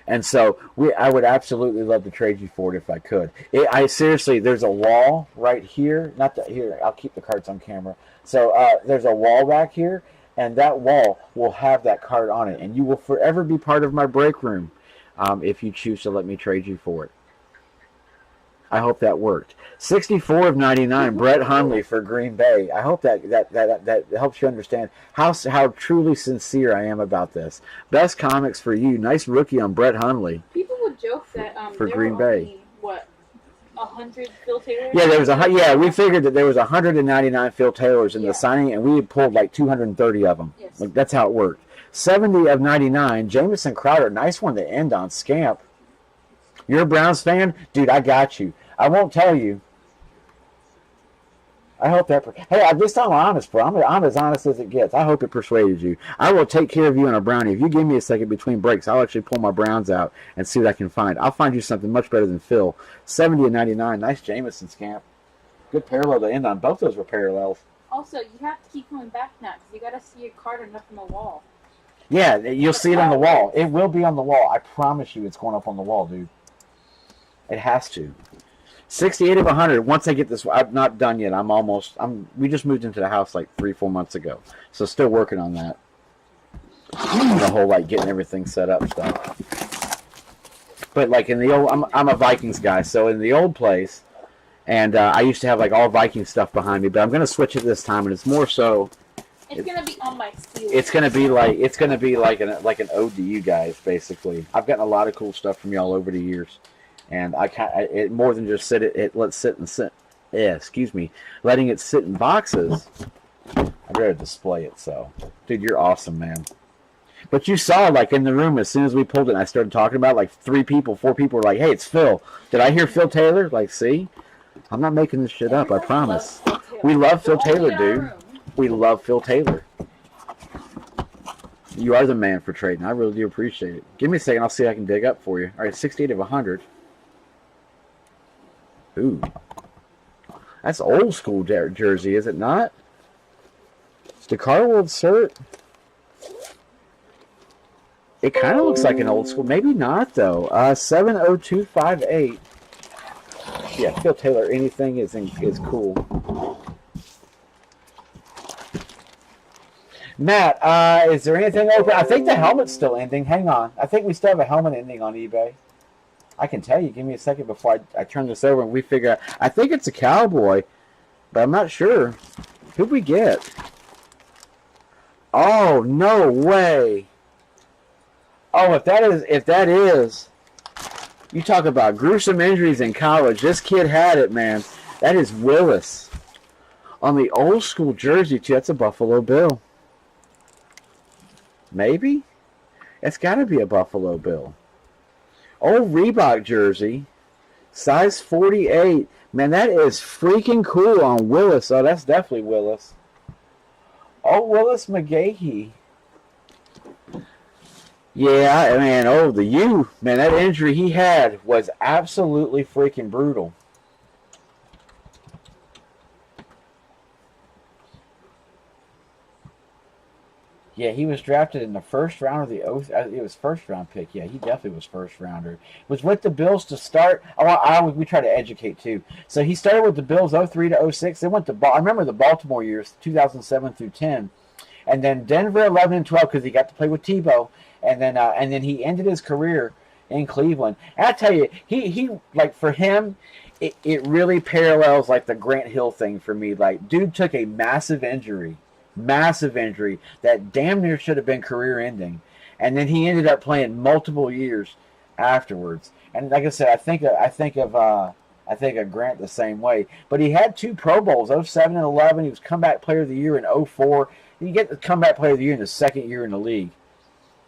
And so I would absolutely love to trade you for it if I could. I seriously, there's a wall right here. Not that here. I'll keep the cards on camera. So there's a wall back here, and that wall will have that card on it, and you will forever be part of my break room if you choose to let me trade you for it. I hope that worked. 64 of 99, Brett Hundley for Green Bay. I hope that helps you understand how truly sincere I am about this. Best comics for you. Nice rookie on Brett Hundley. People would joke that for there Green were Bay. only, what, 100 Phil Taylors? Yeah, we figured that there was 199 Phil Taylors in the signing, and we had pulled like 230 of them. Yes. Like, that's how it worked. 70 of 99, Jamison Crowder. Nice one to end on. Scamp. You're a Browns fan? Dude, I got you. I won't tell you, I hope that. Hey, at least I'm honest, bro. I'm as honest as it gets. I hope it persuaded you. I will take care of you on a brownie. If you give me a second between breaks, I'll actually pull my browns out and see what I can find. I'll find you something much better than Phil. 70 and 99. Nice Jameson scamp. Good parallel to end on. Both those were parallels. Also, you have to keep coming back now because you got to see your card enough on the wall. Yeah, you'll see it on the wall. It will be on the wall. I promise you, it's going up on the wall, dude. It has to. 68 of 100. Once I get this, I'm not done yet. We just moved into the house like 3-4 months ago. So still working on that. The whole like getting everything set up stuff. But like in the old, I'm a Vikings guy. So in the old place, and I used to have like all Viking stuff behind me. But I'm going to switch it this time, and it's more so. It's gonna be on my ceiling. It's gonna be like an ode to you guys, basically. I've gotten a lot of cool stuff from y'all over the years. And it more than just letting it sit in boxes. I'd rather display it. So, dude, you're awesome, man. But you saw, like in the room, as soon as we pulled it, and I started talking about it, like 4 people were like, "Hey, it's Phil. Did I hear Phil Taylor?" Like, see, I'm not making this shit up. I promise. We love Phil Taylor, dude. We love Phil Taylor. You are the man for trading. I really do appreciate it. Give me a second. I'll see if I can dig up for you. All right, 68 of 100. Ooh, that's old school jersey, is it not? The Carwold cert. It kind of looks like an old school. Maybe not though. 70258. Yeah, Phil Taylor. Anything is cool. Matt, is there anything open? I think the helmet's still ending. Hang on. I think we still have a helmet ending on eBay. I can tell you. Give me a second before I turn this over and we figure out. I think it's a cowboy, but I'm not sure. Who'd we get? Oh, no way. Oh, if that is, you talk about gruesome injuries in college. This kid had it, man. That is Willis. On the old school jersey, too. That's a Buffalo Bill. Maybe? It's got to be a Buffalo Bill. Old Reebok jersey, size 48. Man, that is freaking cool on Willis. Oh, that's definitely Willis. Oh, Willis McGahee. Yeah, man, the U. Man, that injury he had was absolutely freaking brutal. Yeah, he was drafted in the first round of the it was first round pick. Yeah, he definitely was first rounder. Was with the Bills to start. We try to educate too. So he started with the Bills 03 to 06. They went to I remember the Baltimore years 2007 through 10, and then Denver 11 and 12 because he got to play with Tebow, and then he ended his career in Cleveland. And I tell you, he like for him. It really parallels like the Grant Hill thing for me. Like, dude took a massive injury that damn near should have been career-ending, and then he ended up playing multiple years afterwards. And like I said, I think of Grant the same way. But he had 2 Pro Bowls, 07 and 11. He was comeback player of the year in 04. You get the comeback player of the year in the second year in the league.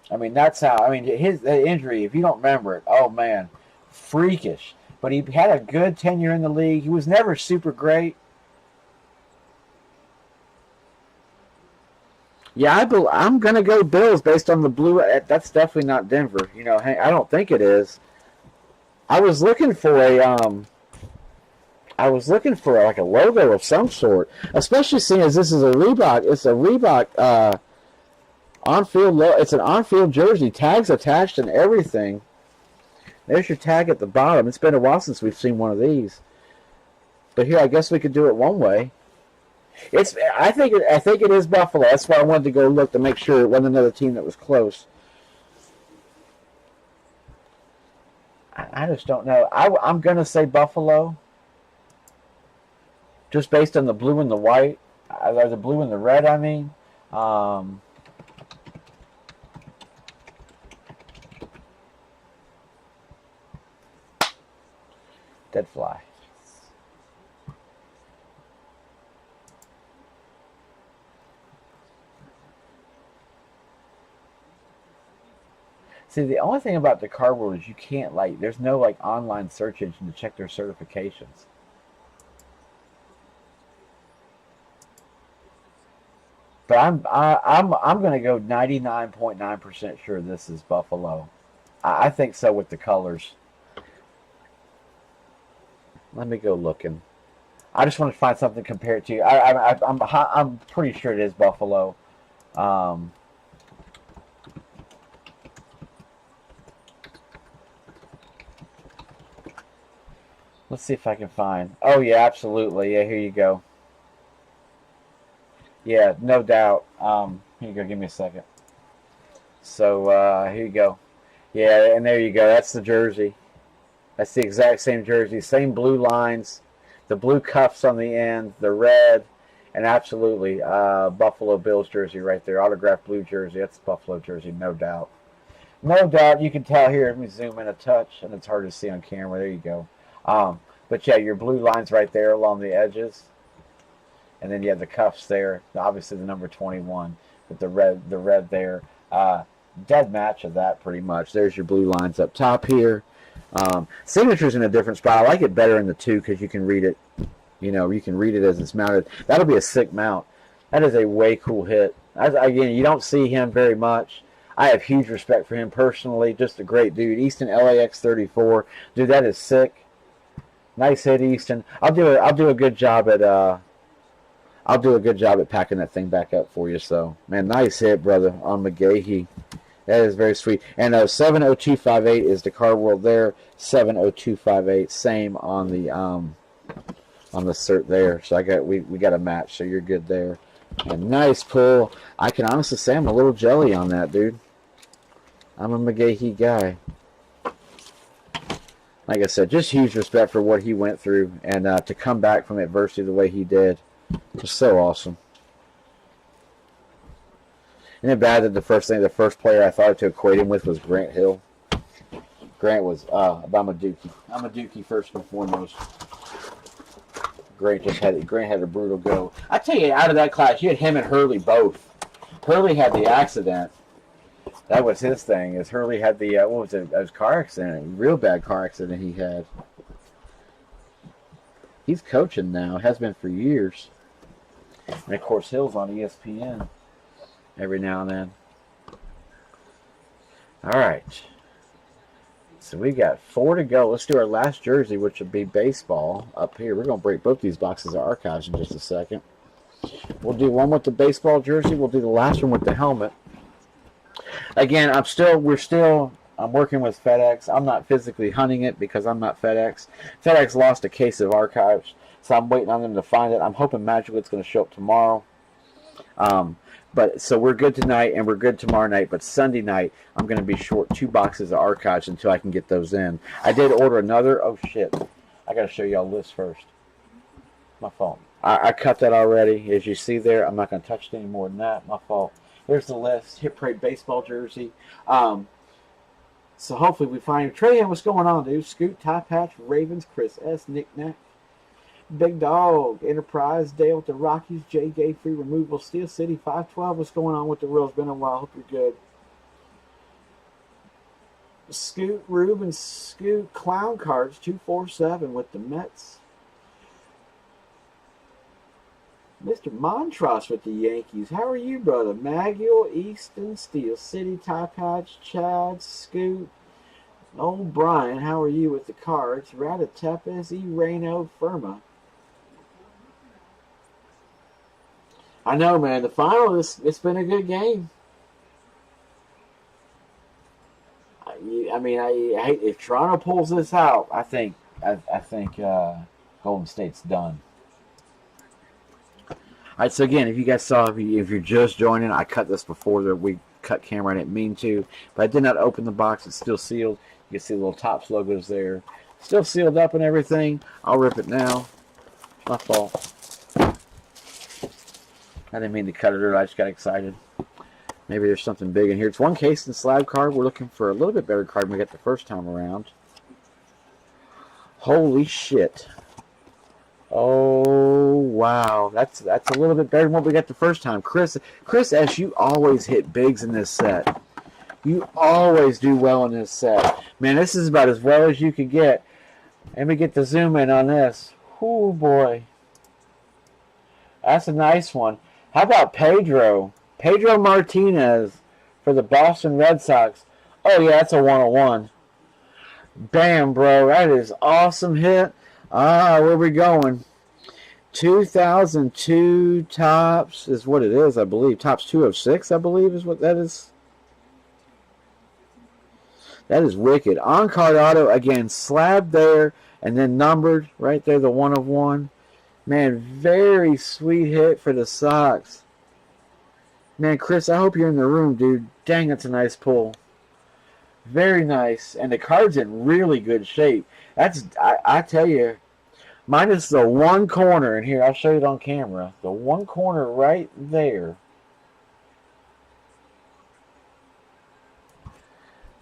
I mean, that's how. I mean, his injury, if you don't remember it, oh man, freakish. But he had a good tenure in the league. He was never super great. Yeah, I'm going to go Bills based on the blue. That's definitely not Denver. You know, I don't think it is. I was looking for like a logo of some sort, especially seeing as this is a Reebok. It's a Reebok on-field. It's an on-field jersey. Tags attached and everything. There's your tag at the bottom. It's been a while since we've seen one of these. But here, I guess we could do it one way. I think it is Buffalo. That's why I wanted to go look to make sure it wasn't another team that was close. I just don't know. I'm gonna say Buffalo, just based on the blue and the white, or the blue and the red. I mean, dead fly. See, the only thing about the cardboard is you can't, there's no, online search engine to check their certifications. But I'm going to go 99.9% sure this is Buffalo. I think so with the colors. Let me go looking. I just want to find something compared to. I'm pretty sure it is Buffalo. Let's see if I can find. Oh yeah, absolutely. Yeah, here you go. Yeah, no doubt. Here you go. Give me a second. So here you go. Yeah, and there you go. That's the jersey. That's the exact same jersey. Same blue lines, the blue cuffs on the end, the red, and absolutely Buffalo Bills jersey right there. Autographed blue jersey. That's Buffalo jersey, no doubt. No doubt. You can tell here. Let me zoom in a touch, and it's hard to see on camera. There you go. But yeah, your blue lines right there along the edges. And then you have the cuffs there. Obviously the number 21 with the red there. Dead match of that pretty much. There's your blue lines up top here. Signature's in a different spot. I like it better in the 2 because you can read it. You know, you can read it as it's mounted. That'll be a sick mount. That is a way cool hit. Again, you don't see him very much. I have huge respect for him personally. Just a great dude. Easton LAX 34. Dude, that is sick. Nice hit, Easton. I'll do a good job at packing that thing back up for you. So, man, nice hit, brother, on McGahee. That is very sweet. And 70258 is the card world there. 70258, same on the cert there. So we got a match. So you're good there. And nice pull. I can honestly say I'm a little jelly on that, dude. I'm a McGahee guy. Like I said, just huge respect for what he went through, and to come back from adversity the way he did, was so awesome. Isn't it bad that the first player I thought to equate him with was Grant Hill? Grant was, I'm a Dookie. I'm a Dookie first and foremost. Grant had a brutal go. I tell you, out of that class, you had him and Hurley both. Hurley had the accident. That was his thing. Is Hurley had the what was it? It was a car accident, real bad car accident he had. He's coaching now. Has been for years. And of course, Hill's on ESPN every now and then. All right. So we got 4 to go. Let's do our last jersey, which would be baseball up here. We're gonna break both these boxes of archives in just a second. We'll do one with the baseball jersey. We'll do the last one with the helmet. Again, I'm working with FedEx. I'm not physically hunting it because I'm not FedEx. FedEx lost a case of archives, so I'm waiting on them to find it. I'm hoping magically it's going to show up tomorrow. But so we're good tonight and we're good tomorrow night. But Sunday night, I'm going to be short 2 boxes of archives until I can get those in. I did order another. Oh shit! I got to show y'all this first. My fault. I cut that already, as you see there. I'm not going to touch it any more than that. My fault. Here's the list. Hit Parade baseball jersey. So hopefully we find Trey. What's going on, dude? Scoot, Tie Patch, Ravens, Chris S, Nick Nack, Big Dog, Enterprise, Dale with the Rockies, J Gay, Free Removal, Steel City, 512. What's going on with the reels? Been a while. Hope you're good. Scoot, Rube, and Scoot Clown Cards 247 with the Mets. Mr. Montross with the Yankees. How are you, brother? Magule, Easton, Steel City, Tie Patch, Chad, Scoot, Old Brian. How are you with the cards? Ratatepes, E. Reno, Firma. I know, man. The final, it's been a good game. I mean, if Toronto pulls this out, I think Golden State's done. All right, so again, if you guys saw, if you're just joining, I cut this before we cut camera. I didn't mean to, but I did not open the box. It's still sealed. You can see the little Topps logos there. Still sealed up and everything. I'll rip it now. My fault. I didn't mean to cut it earlier. I just got excited. Maybe there's something big in here. It's one case and slab card. We're looking for a little bit better card than we got the first time around. Holy shit. Oh, wow. That's a little bit better than what we got the first time. Chris S., you always hit bigs in this set. You always do well in this set. Man, this is about as well as you could get. Let me get the zoom in on this. Oh, boy. That's a nice one. How about Pedro? Pedro Martinez for the Boston Red Sox. Oh, yeah, that's a 101. Bam, bro. That is awesome hit. Where we going? 2002 tops is what it is, I believe. Tops 206, I believe, is what that is. That is wicked. On-card auto, again, slabbed there and then numbered right there, the 1 of 1. Man, very sweet hit for the Sox. Man, Chris, I hope you're in the room, dude. Dang, that's a nice pull. Very nice. And the card's in really good shape. I tell you, minus the one corner, and here, I'll show you it on camera. The one corner right there.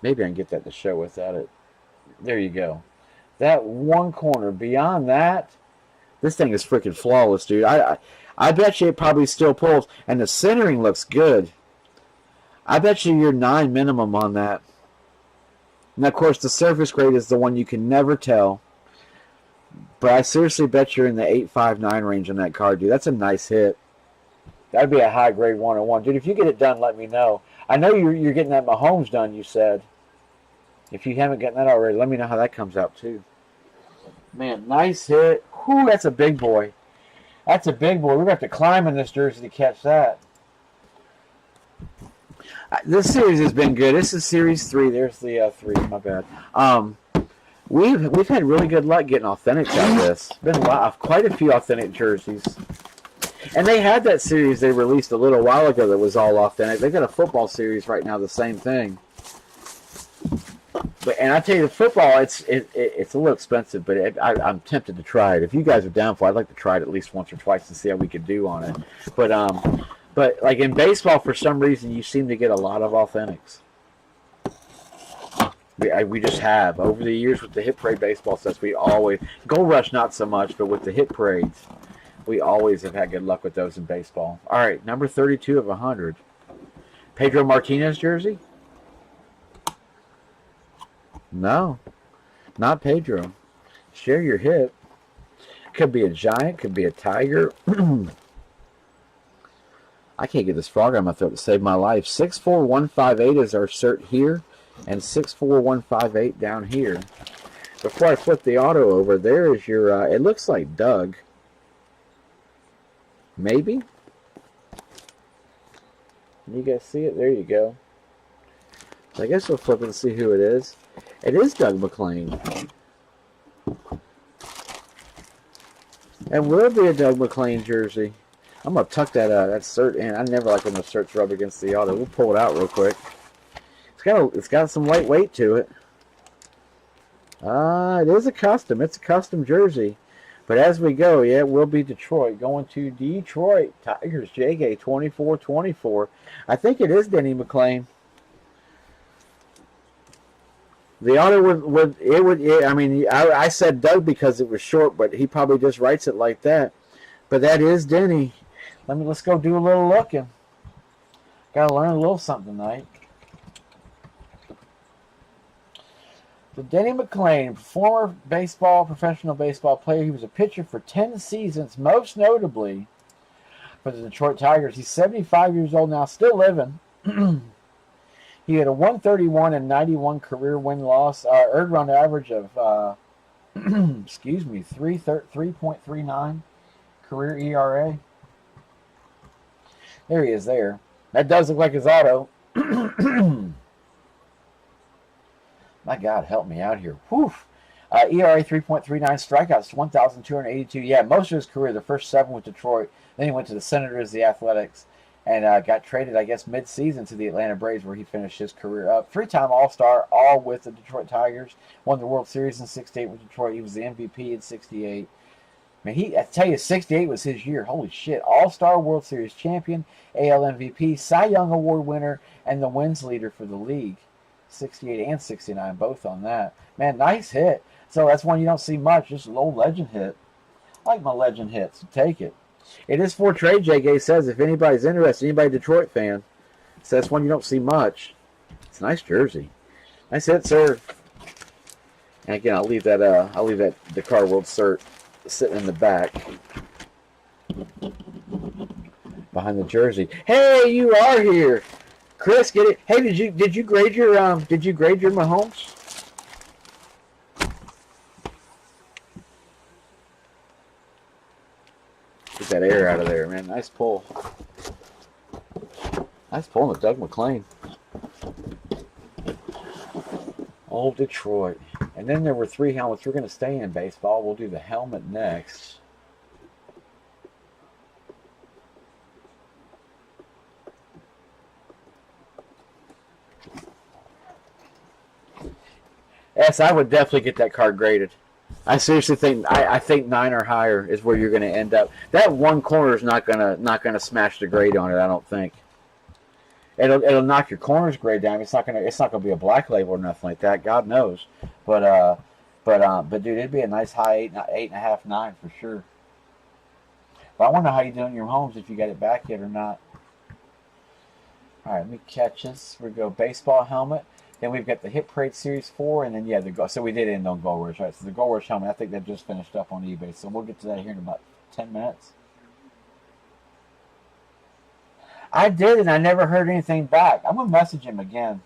Maybe I can get that to show without it. There you go. That one corner. Beyond that, this thing is freaking flawless, dude. I bet you it probably still pulls. And the centering looks good. I bet you you're 9 minimum on that. And of course, the surface grade is the one you can never tell. But I seriously bet you're in the 8.59 range on that card, dude. That's a nice hit. That'd be a high grade 101. Dude, if you get it done, let me know. I know you're getting that Mahomes done, you said. If you haven't gotten that already, let me know how that comes out, too. Man, nice hit. Whew, that's a big boy. That's a big boy. We're going to have to climb in this jersey to catch that. This series has been good. This is Series 3. There's the 3. My bad. We've had really good luck getting authentics out of this. Been a lot, quite a few authentic jerseys. And they had that series they released a little while ago that was all authentic. They've got a football series right now, the same thing. And I tell you, the football, it's a little expensive, but I'm tempted to try it. If you guys are down for it, I'd like to try it at least once or twice and see how we could do on it. But like in baseball, for some reason, you seem to get a lot of authentics. We just have. Over the years with the Hit Parade baseball sets, we always, Gold Rush not so much, but with the Hit Parades, we always have had good luck with those in baseball. All right, number 32 of 100. Pedro Martinez jersey? No, not Pedro. Share your hit. Could be a giant, could be a tiger. I can't get this frog on my throat to save my life. 64158 is our cert here, and 64158 down here. Before I flip the auto over, there is your, it looks like Doug. Maybe? You guys see it? There you go. So I guess we'll flip it and see who it is. It is Doug McClain. It will be a Doug McClain jersey. I'm going to tuck that cert in. I never like when the certs rub against the auto. We'll pull it out real quick. It's got some light weight to it. It is a custom. It's a custom jersey. But as we go, yeah, it will be Detroit. Going to Detroit Tigers, JK 24-24. I think it is Denny McClain. The auto I said Doug because it was short, but he probably just writes it like that. But that is Denny. Let's go do a little looking. Gotta learn a little something tonight. So Denny McClain, former professional baseball player. He was a pitcher for 10 seasons, most notably for the Detroit Tigers. He's 75 years old now, still living. He had a 131 and 91 career win-loss, earned run average of, 3.39 career ERA. There he is there. That does look like his auto. My God, help me out here. Whew. ERA 3.39, strikeouts 1,282. Yeah, most of his career, the first 7 with Detroit. Then he went to the Senators, the Athletics, and got traded, I guess, mid-season to the Atlanta Braves, where he finished his career up. 3-time All-Star, all with the Detroit Tigers. Won the World Series in '68 with Detroit. He was the MVP in '68. Man, I tell you, '68 was his year. Holy shit. All-Star World Series champion, AL MVP, Cy Young Award winner, and the wins leader for the league. 68 and 69, both on that. Man, nice hit. So that's one you don't see much. Just a little legend hit. I like my legend hits. So take it. It is for trade, JK says. If anybody's interested, anybody Detroit fan, so that's one you don't see much. It's a nice jersey. Nice hit, sir. And again, I'll leave that the Car World cert sitting in the back behind the jersey. Hey, you are here, Chris. Get it? Hey, did you grade your Mahomes? Get that air out of there, man. Nice pull. Nice pull with Doug McClain. Old Detroit. And then there were 3 helmets. We're going to stay in baseball. We'll do the helmet next. Yes, I would definitely get that card graded. I seriously think I think 9 or higher is where you're going to end up. That one corner is not gonna smash the grade on it. I don't think. It'll knock your corners grade down. It's not gonna be a black label or nothing like that. God knows. But dude, it'd be a nice high 8.5, 9 for sure. But I wonder how you doing your homes, if you got it back yet or not. All right, let me catch this. We go baseball helmet. Then we've got the Hit Parade Series 4, and then, yeah, so we did end on Gold Rush, right? So the Gold Rush helmet, I think that just finished up on eBay. So we'll get to that here in about 10 minutes. I did, and I never heard anything back. I'm going to message him again.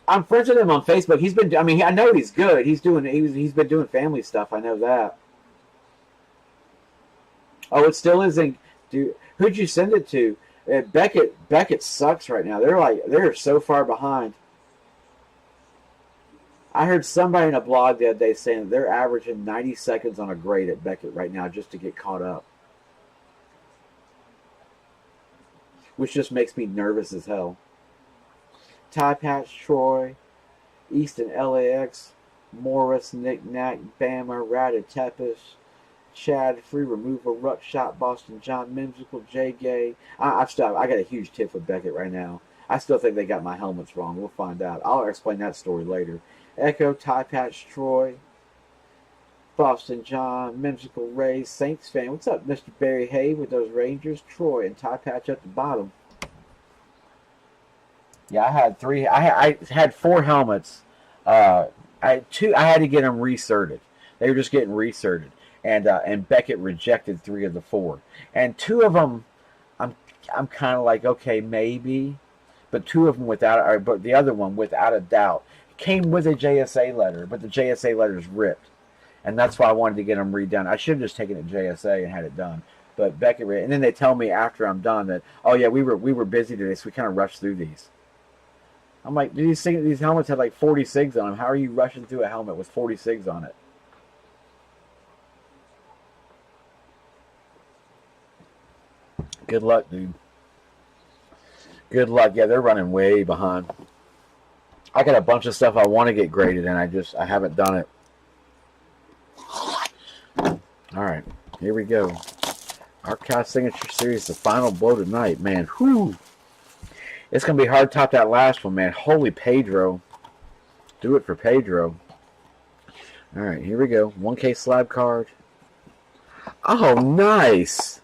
I'm friends with him on Facebook. I know he's good. He's been doing family stuff. I know that. Oh, it still isn't. Dude, who'd you send it to? Beckett sucks right now. They're so far behind. I heard somebody in a blog the other day saying they're averaging 90 seconds on a grade at Beckett right now just to get caught up. Which just makes me nervous as hell. Tie Patch, Troy, Easton, LAX, Morris, Nick Nack, Bama, Ratatepis, Chad, Free Removal, Ruck Shot, Boston John, Mimsicle, J Gay. I got a huge tip with Beckett right now. I still think they got my helmets wrong. We'll find out. I'll explain that story later. Echo, Tie Patch, Troy, Boston John, Mimsicle, Ray, Saints fan. What's up, Mr. Barry Hay with those Rangers? Troy and Tie Patch at the bottom. Yeah, I had 3. I had 4 helmets. I had to get them recerted. They were just getting recerted. And Beckett rejected 3 of the 4, and 2 of them, I'm kind of like, okay, maybe, but 2 of them but the other one without a doubt came with a JSA letter, but the JSA letter's ripped, and that's why I wanted to get them redone. I should have just taken it to JSA and had it done, but Beckett, and then they tell me after I'm done that, oh yeah, we were busy today, so we kind of rushed through these. I'm like, these helmets had like 40 SIGs on them. How are you rushing through a helmet with 40 SIGs on it? Good luck, dude. Good luck. Yeah, they're running way behind. I got a bunch of stuff I want to get graded, and I haven't done it. All right, here we go. Archive Signature Series, the final blow tonight, man. Whew. It's going to be hard to top that last one, man. Holy Pedro. Do it for Pedro. All right, here we go. 1K slab card. Oh, nice.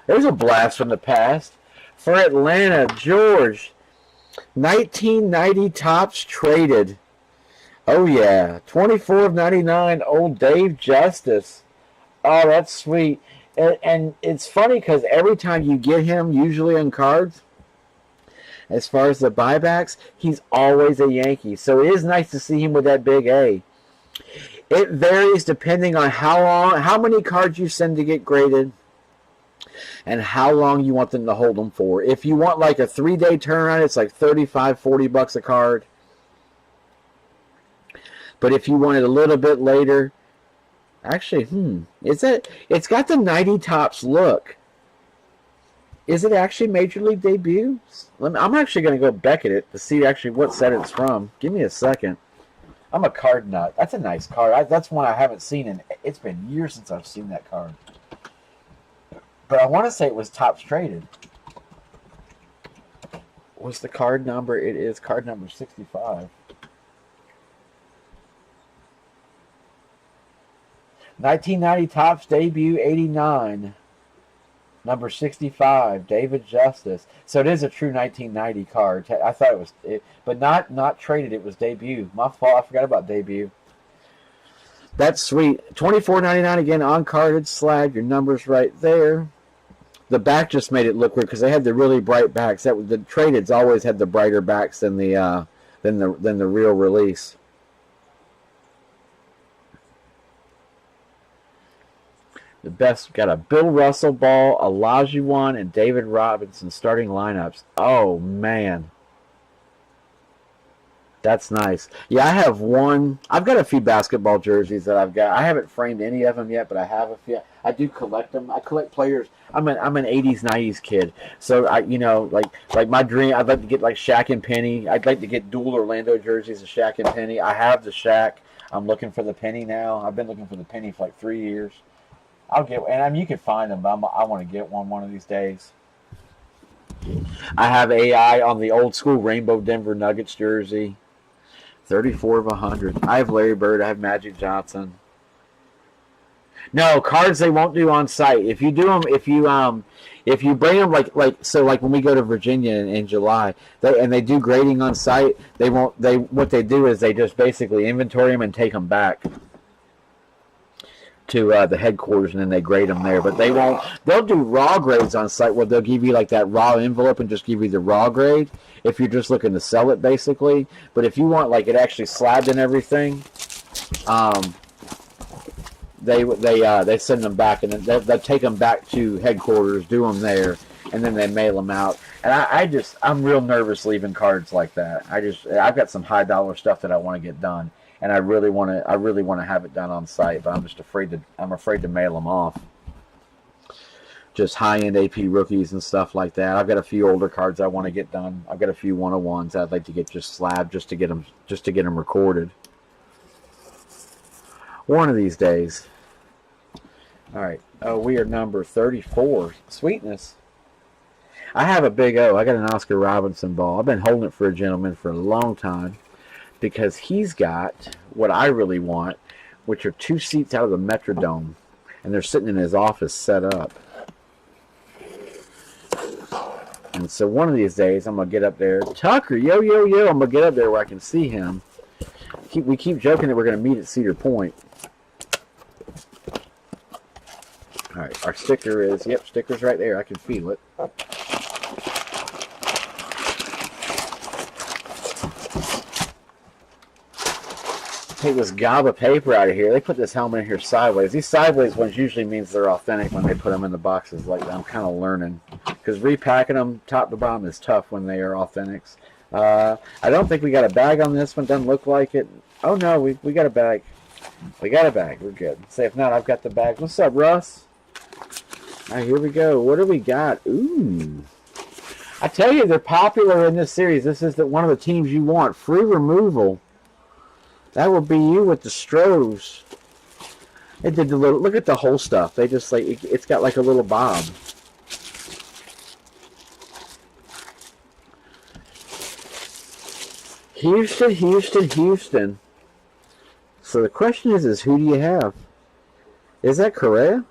There's a blast from the past. For Atlanta, George. 1990 Topps traded. Oh, yeah. 24 of 99, old Dave Justice. Oh, that's sweet. And it's funny because every time you get him, usually on cards, as far as the buybacks, he's always a Yankee. So it is nice to see him with that big A. It varies depending on how many cards you send to get graded, and how long you want them to hold them for. If you want like a 3-day turnaround, it's like $35, $40 a card. But if you want it a little bit later, actually, it's got the 90 Topps look. Is it actually Major League debut? I'm actually going to go Beckett it to see actually what set it's from. Give me a second. I'm a card nut. That's a nice card. That's one I haven't seen in. It's been years since I've seen that card. But I want to say it was Topps traded. What's the card number? It is card number 65. 1990 Topps debut 89. Number 65, David Justice. So it is a true 1990 card. I thought it was, but not traded. It was debut. My fault. I forgot about debut. That's sweet. $24.99 again, uncarded slag. Your number's right there. The back just made it look weird because they had the really bright backs. That the tradeds always had the brighter backs than the real release. The best got a Bill Russell ball, Olajuwon, and David Robinson starting lineups. Oh man, that's nice. Yeah, I have one. I've got a few basketball jerseys that I've got. I haven't framed any of them yet, but I have a few. I do collect them. I collect players. I'm an 80s, 90s kid. So I, like my dream. I'd like to get like Shaq and Penny. I'd like to get dual Orlando jerseys of Shaq and Penny. I have the Shaq. I'm looking for the Penny now. I've been looking for the Penny for like 3 years. I'll get, and I mean you can find them. But I want to get one of these days. I have AI on the old school Rainbow Denver Nuggets jersey. 34 of 100. I have Larry Bird. I have Magic Johnson. No cards they won't do on site. If you do them, if you bring them like when we go to Virginia in July, they do grading on site. What they do is they just basically inventory them and take them back to the headquarters, and then they grade them there. But they'll do raw grades on site where they'll give you like that raw envelope and just give you the raw grade if you're just looking to sell it basically. But if you want like it actually slabbed and everything, they send them back, and then they take them back to headquarters, do them there, and then they mail them out. And I'm real nervous leaving cards like that. I've got some high dollar stuff that I want to get done. And I really want to have it done on site, but I'm just afraid to mail them off. Just high-end AP rookies and stuff like that. I've got a few older cards I want to get done. I've got a few 101s I'd like to get just slabbed just to get them recorded. One of these days. All right. Oh, we are number 34. Sweetness. I have a big O. I got an Oscar Robinson ball. I've been holding it for a gentleman for a long time, because he's got what I really want, which are 2 seats out of the Metrodome, and they're sitting in his office set up. And so one of these days, I'm going to get up there. Tucker, yo. I'm going to get up there where I can see him. We keep joking that we're going to meet at Cedar Point. All right, our sticker is, sticker's right there. I can feel it. Take this gob of paper out of here. They put this helmet in here sideways. These sideways ones usually means they're authentic when they put them in the boxes like that. I'm kind of learning, because repacking them top to bottom is tough when they are authentics. I don't think we got a bag on this one. Doesn't look like it. Oh no, we got a bag. We got a bag. We're good. Say if not, I've got the bag. What's up, Russ? All right, here we go. What do we got? Ooh. I tell you, they're popular in this series. This is one of the teams you want. Free removal. That will be you with the Stros. It did the little. Look at the whole stuff. They just like it's got like a little bob. Houston. So the question is who do you have? Is that Correa?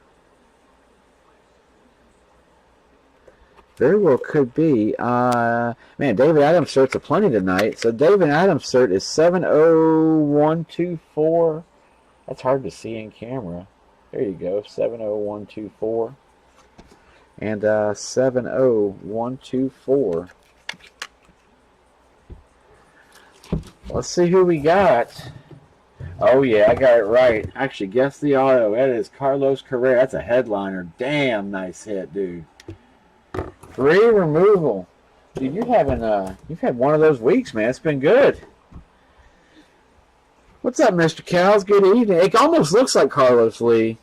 Very well could be. Man, David Adams certs are plenty tonight. So David Adams cert is 70124. That's hard to see in camera. There you go, 70124. And 70124. Let's see who we got. Oh yeah, I got it right. Actually, guess the auto. That is Carlos Correa. That's a headliner. Damn nice hit, dude. Free removal. Dude, you've had one of those weeks, man. It's been good. What's up, Mr. Cows? Good evening. It almost looks like Carlos Lee.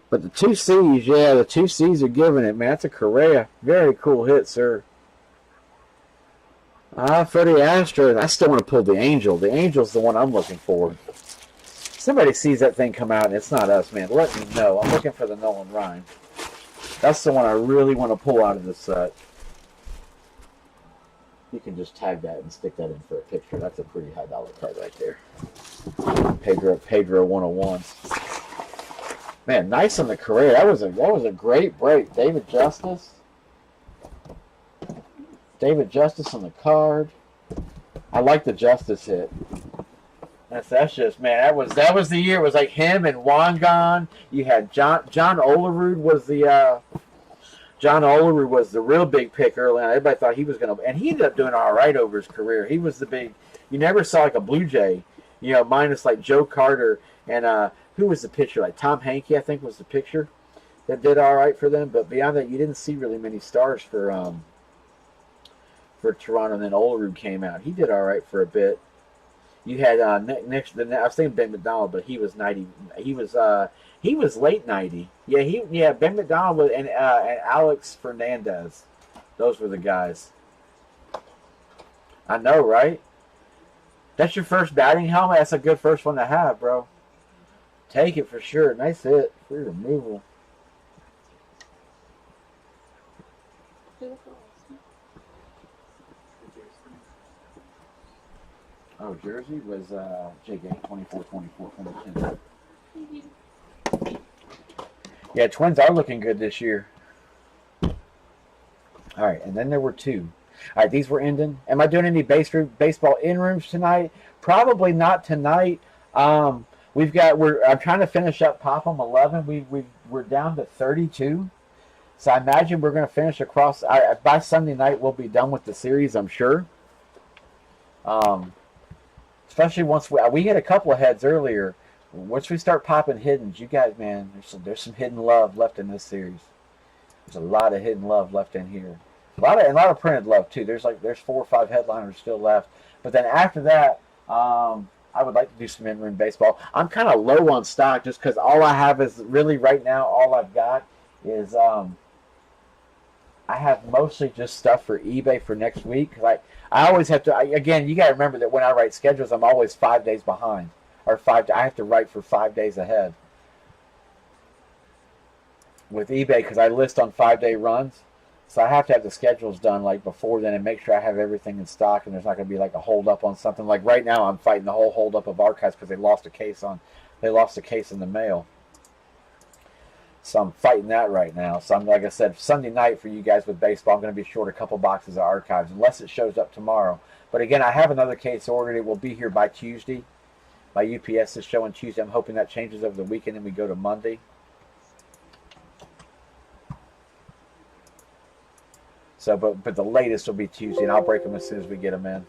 But the 2 C's, yeah, the 2 C's are giving it, man. That's a Correa. Very cool hit, sir. For the Astros, I still want to pull the Angel. The Angel's the one I'm looking for. Somebody sees that thing come out, and it's not us, man. Let me know. I'm looking for the Nolan Ryan. That's the one I really want to pull out of this set. You can just tag that and stick that in for a picture. That's a pretty high dollar card right there. Pedro 101. Man, nice on the Correa. That was a great break. David Justice on the card. I like the Justice hit. That's just, man. That was the year. It was like him and Wangan. You had John Olerud was the John Olerud was the real big pick early on. Everybody thought he was gonna, and he ended up doing all right over his career. He was the big. You never saw like a Blue Jay, minus like Joe Carter and who was the pitcher? Like Tom Hankey, I think was the pitcher that did all right for them. But beyond that, you didn't see really many stars for Toronto. And then Olerud came out. He did all right for a bit. You had next. I was thinking Ben McDonald, but he was 90. He was late 90. Yeah, Ben McDonald and Alex Fernandez. Those were the guys. I know, right? That's your first batting helmet. That's a good first one to have, bro. Take it for sure. Nice hit. Free removal. Oh, jersey was Jake 24, 22. Yeah, Twins are looking good this year. All right, and then there were two. All right, these were ending. Am I doing any baseball in rooms tonight? Probably not tonight. I'm trying to finish up Popham 11. We're down to 32. So I imagine we're going to finish across. By Sunday night, we'll be done with the series, I'm sure. Especially once we hit a couple of heads earlier. Once we start popping hiddens, you guys, man, there's some hidden love left in this series. There's a lot of hidden love left in here. A lot of printed love too. There's 4 or 5 headliners still left. But then after that, I would like to do some in-room baseball. I'm kind of low on stock just because all I have is really right now. All I've got is I have mostly just stuff for eBay for next week. I always have to. Again, you got to remember that when I write schedules, I'm always 5 days behind, I have to write for 5 days ahead with eBay because I list on 5-day runs. So I have to have the schedules done like before then and make sure I have everything in stock and there's not going to be like a hold up on something. Like right now, I'm fighting the whole hold up of archives because they lost a case in the mail. So I'm fighting that right now. So I'm, like I said, Sunday night for you guys with baseball, I'm going to be short a couple boxes of archives unless it shows up tomorrow. But again, I have another case ordered. It will be here by Tuesday. My UPS is showing Tuesday. I'm hoping that changes over the weekend and we go to Monday. So, but the latest will be Tuesday, and I'll break them as soon as we get them in.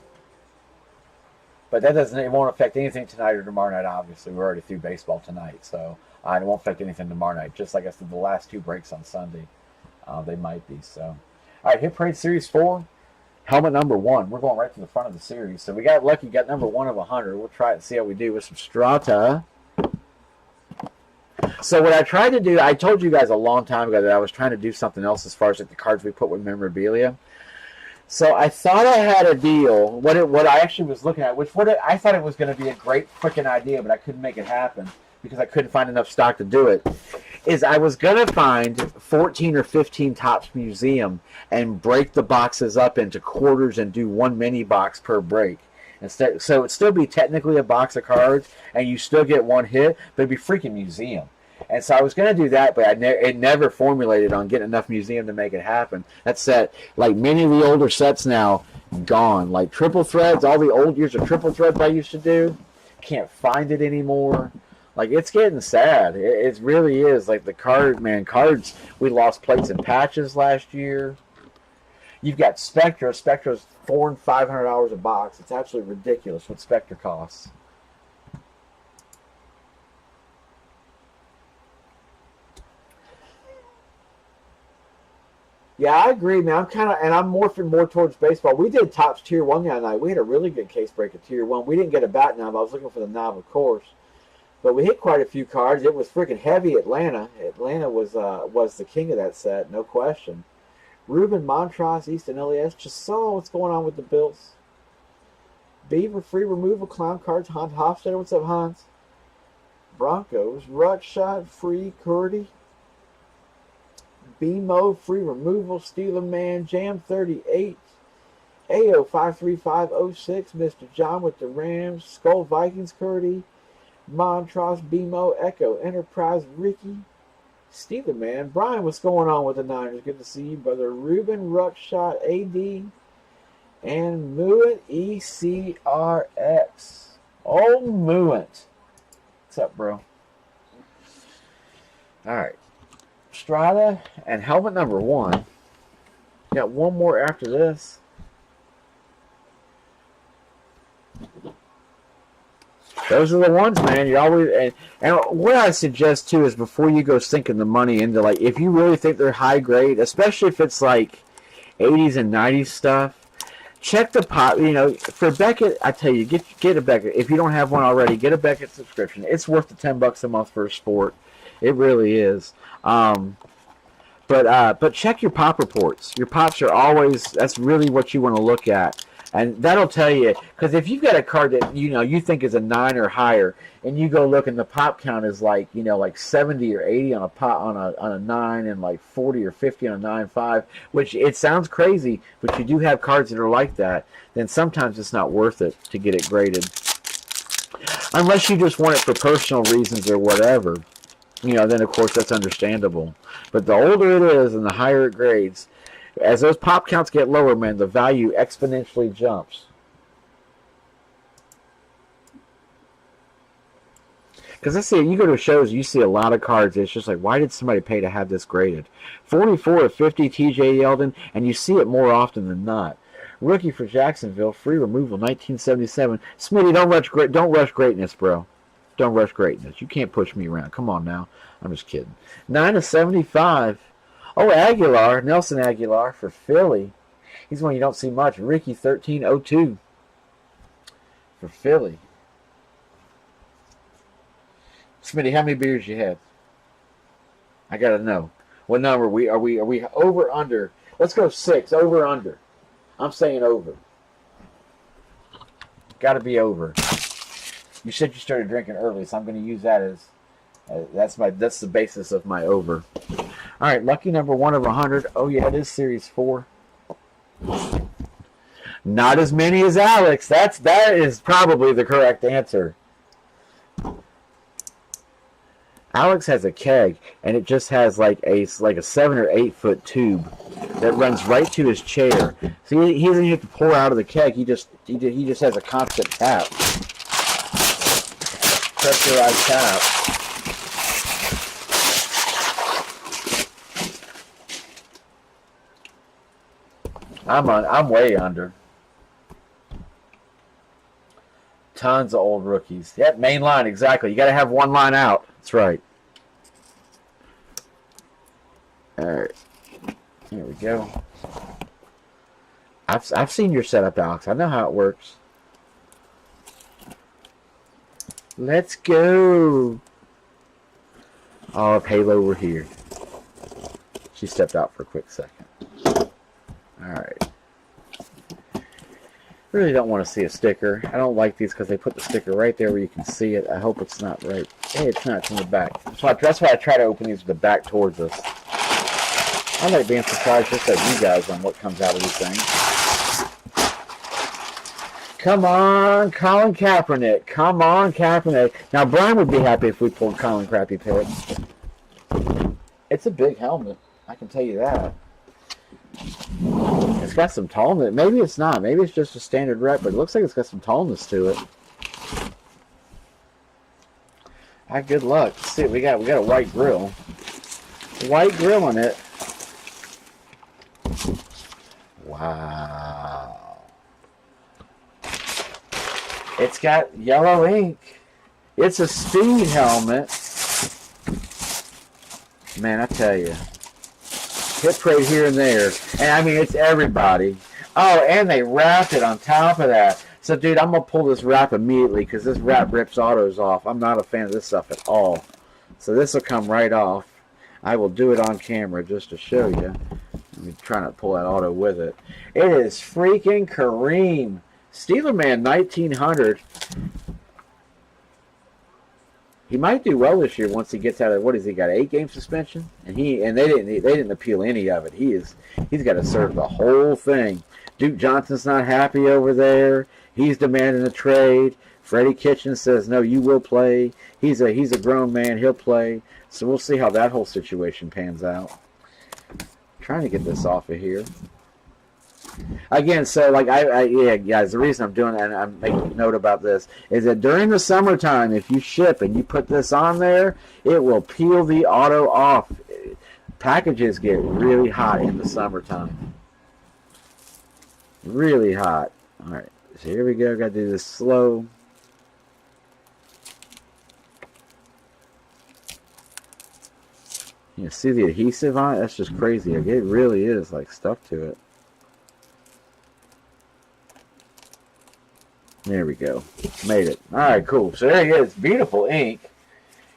But it won't affect anything tonight or tomorrow night, obviously. We're already through baseball tonight, so it won't affect anything tomorrow night. Just like I said, the last 2 breaks on Sunday, they might be. So, all right, Hit Parade Series 4, helmet number 1. We're going right to the front of the series. So we got lucky, got number 1 of 100. We'll try it and see how we do with some Strata. So what I tried to do, I told you guys a long time ago that I was trying to do something else as far as like the cards we put with memorabilia. So I thought I had a deal. What I actually was looking at, I thought it was going to be a great freaking idea, but I couldn't make it happen because I couldn't find enough stock to do it. Is I was going to find 14 or 15 Topps Museum and break the boxes up into quarters and do 1 mini box per break. Instead, so it'd still be technically a box of cards, and you still get 1 hit, but it'd be freaking museum. And so I was going to do that, but it never formulated on getting enough museum to make it happen. That set, like many of the older sets now, gone. Like triple threads, all the old years of triple threads I used to do, can't find it anymore. Like, it's getting sad. It really is. Like the cards, we lost plates and patches last year. You've got Spectra. Spectra's $400 and $500 a box. It's absolutely ridiculous what Spectra costs. Yeah, I agree, man. I'm morphing more towards baseball. We did Topps Tier 1 the other night. We had a really good case break at Tier 1. We didn't get a bat knob. I was looking for the knob, of course. But we hit quite a few cards. It was freaking heavy Atlanta. Atlanta was the king of that set, no question. Ruben Montrose, Easton Elias. Just saw what's going on with the Bills. Beaver, free removal, clown cards. Hans Hofstadter. What's up, Hans? Broncos, Ruckshot, free, Curdy. BMO, free removal, Steeler Man, Jam 38, AO 53506, Mr. John with the Rams, Skull Vikings, Curdy, Montrose, BMO, Echo, Enterprise, Ricky, Steeler Man, Brian, what's going on with the Niners? Good to see you, brother. Ruben, Ruckshot, AD, and Muit, ECRX. Oh, Mooant. What's up, bro? All right. Strata and helmet number 1. Got one more after this. Those are the ones, man. You always and what I suggest too is before you go sinking the money into, like, if you really think they're high grade, especially if it's like 80s and 90s stuff, check the pop. You know, for Beckett, I tell you, get a Beckett. If you don't have one already, get a Beckett subscription. It's worth the $10 a month for a sport. It really is. But check your pop reports. Your pops are always, that's really what you want to look at. And that'll tell you, because if you've got a card that you think is a 9 or higher, and you go look and the pop count is like 70 or 80 on a pop on a 9, and like 40 or 50 on a 9.5, which it sounds crazy, but you do have cards that are like that, then sometimes it's not worth it to get it graded, unless you just want it for personal reasons or whatever. Then of course that's understandable. But the older it is and the higher it grades, as those pop counts get lower, man, the value exponentially jumps. Because I see, you go to shows, you see a lot of cards. It's just like, why did somebody pay to have this graded? 44 of 50, T.J. Yeldon, and you see it more often than not. Rookie for Jacksonville, free removal, 1977. Smitty, don't rush greatness, bro. Don't rush greatness. You can't push me around. Come on now. I'm just kidding. 9 of 75. Oh, Aguilar, Nelson Aguilar for Philly. He's one you don't see much. Ricky, 1302 for Philly. Smitty, how many beers you had? I gotta know. What number are we over, under? Let's go 6. Over, under. I'm saying over. Gotta be over. You said you started drinking early, so I'm going to use that as that's the basis of my over. All right, lucky number 1 of 100. Oh yeah, it is Series 4. Not as many as Alex. That is probably the correct answer. Alex has a keg, and it just has like a 7 or 8 foot tube that runs right to his chair. So he doesn't have to pour out of the keg. He just has a constant tap. Pressurized tap. I'm way under. Tons of old rookies. Yep, main line, exactly. You got to have one line out. That's right. All right. Here we go. I've seen your setup, Alex. I know how it works. Let's go. Oh, if Halo were here. She stepped out for a quick second. Alright. Really don't want to see a sticker. I don't like these because they put the sticker right there where you can see it. I hope it's not right. Hey, it's not. It's in the back. That's why I try to open these with the back towards us. I like being surprised just like you guys on what comes out of these things. Come on, Colin Kaepernick. Come on, Kaepernick. Now, Brian would be happy if we pulled Colin Crappy Pitt. It's a big helmet. I can tell you that. It's got some tallness. Maybe it's not. Maybe it's just a standard rep, but it looks like it's got some tallness to it. All right, good luck. Let's see what we got. We got a white grill. White grill on it. Wow. It's got yellow ink. It's a speed helmet. Man, I tell you. Hip parade here and there. And I mean, it's everybody. Oh, and they wrapped it on top of that. So, dude, I'm going to pull this wrap immediately because this wrap rips autos off. I'm not a fan of this stuff at all. So this will come right off. I will do it on camera just to show you. Let me try not to pull that auto with it. It is freaking Kareem. Steeler Man 1900. He might do well this year once he gets out of, what has he got, 8-game suspension? And they didn't appeal any of it. He's got to serve the whole thing. Duke Johnson's not happy over there. He's demanding a trade. Freddie Kitchen says, no, you will play. He's a grown man. He'll play. So we'll see how that whole situation pans out. Trying to get this off of here. Again, so like yeah, guys, the reason I'm doing that and I'm making note about this is that during the summertime, if you ship and you put this on there, it will peel the auto off. Packages get really hot in the summertime. Really hot. All right, so here we go. Got to do this slow. You see the adhesive on it? That's just crazy. It really is like stuck to it. There we go. Made it. All right, cool. So there he is. Beautiful ink.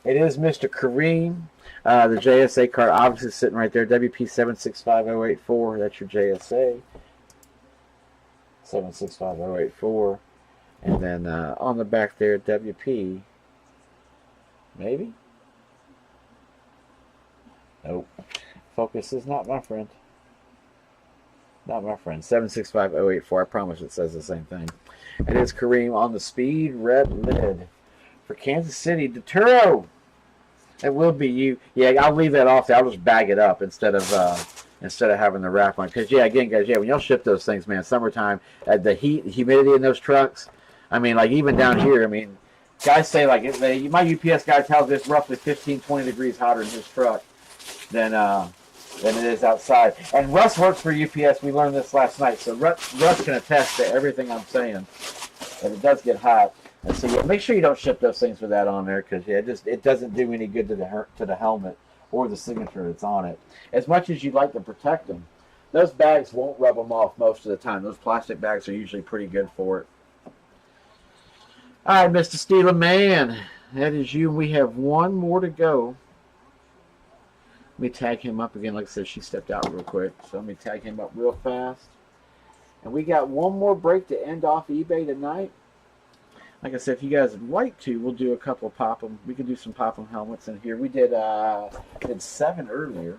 It is Mr. Kareem. The JSA card obviously sitting right there. WP765084. That's your JSA. 765084. And then on the back there, WP. Maybe? Nope. Focus is not my friend. Not my friend. 765084. I promise it says the same thing. It is Kareem on the speed red lid for Kansas City. Deturo. It will be you. Yeah, I'll leave that off there. I'll just bag it up instead of having the wrap on. Because yeah, again, guys, yeah, when y'all ship those things, man, summertime, the heat, the humidity in those trucks. I mean, like even down here, I mean, guys say like my UPS guy tells us roughly 15, 20 degrees hotter in his truck than it is outside. And Russ works for UPS. We learned this last night, so Russ can attest to everything I'm saying. And it does get hot. And so yeah, make sure you don't ship those things with that on there, because yeah, it doesn't do any good to the helmet or the signature that's on it. As much as you'd like to protect them, those bags won't rub them off most of the time. Those plastic bags are usually pretty good for it. All right, Mr. Steeler Man, that is you. We have one more to go. Let me tag him up again. Like I said, she stepped out real quick, so let me tag him up real fast. And we got one more break to end off eBay tonight. Like I said, if you guys would like to, we'll do a couple of pop-em. We can do some pop-em helmets in here. We did 7 earlier.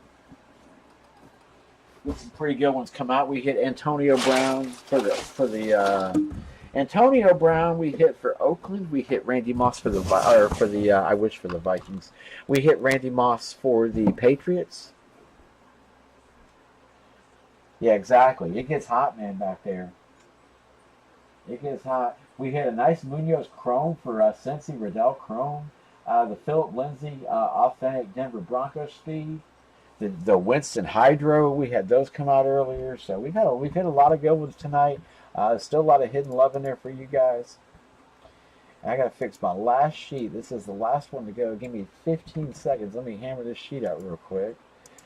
With some pretty good ones come out. We hit Antonio Brown for the Antonio Brown. We hit for Oakland. We hit Randy Moss for the I wish for the Vikings. We hit Randy Moss for the Patriots. Yeah, exactly. It gets hot, man, back there. It gets hot. We hit a nice Munoz Chrome for Cincy Riddell Chrome. The Philip Lindsay Authentic Denver Broncos Speed. The Winston Hydro, we had those come out earlier. So we've hit a lot of good ones tonight. Still a lot of hidden love in there for you guys. And I got to fix my last sheet. This is the last one to go. Give me 15 seconds. Let me hammer this sheet out real quick.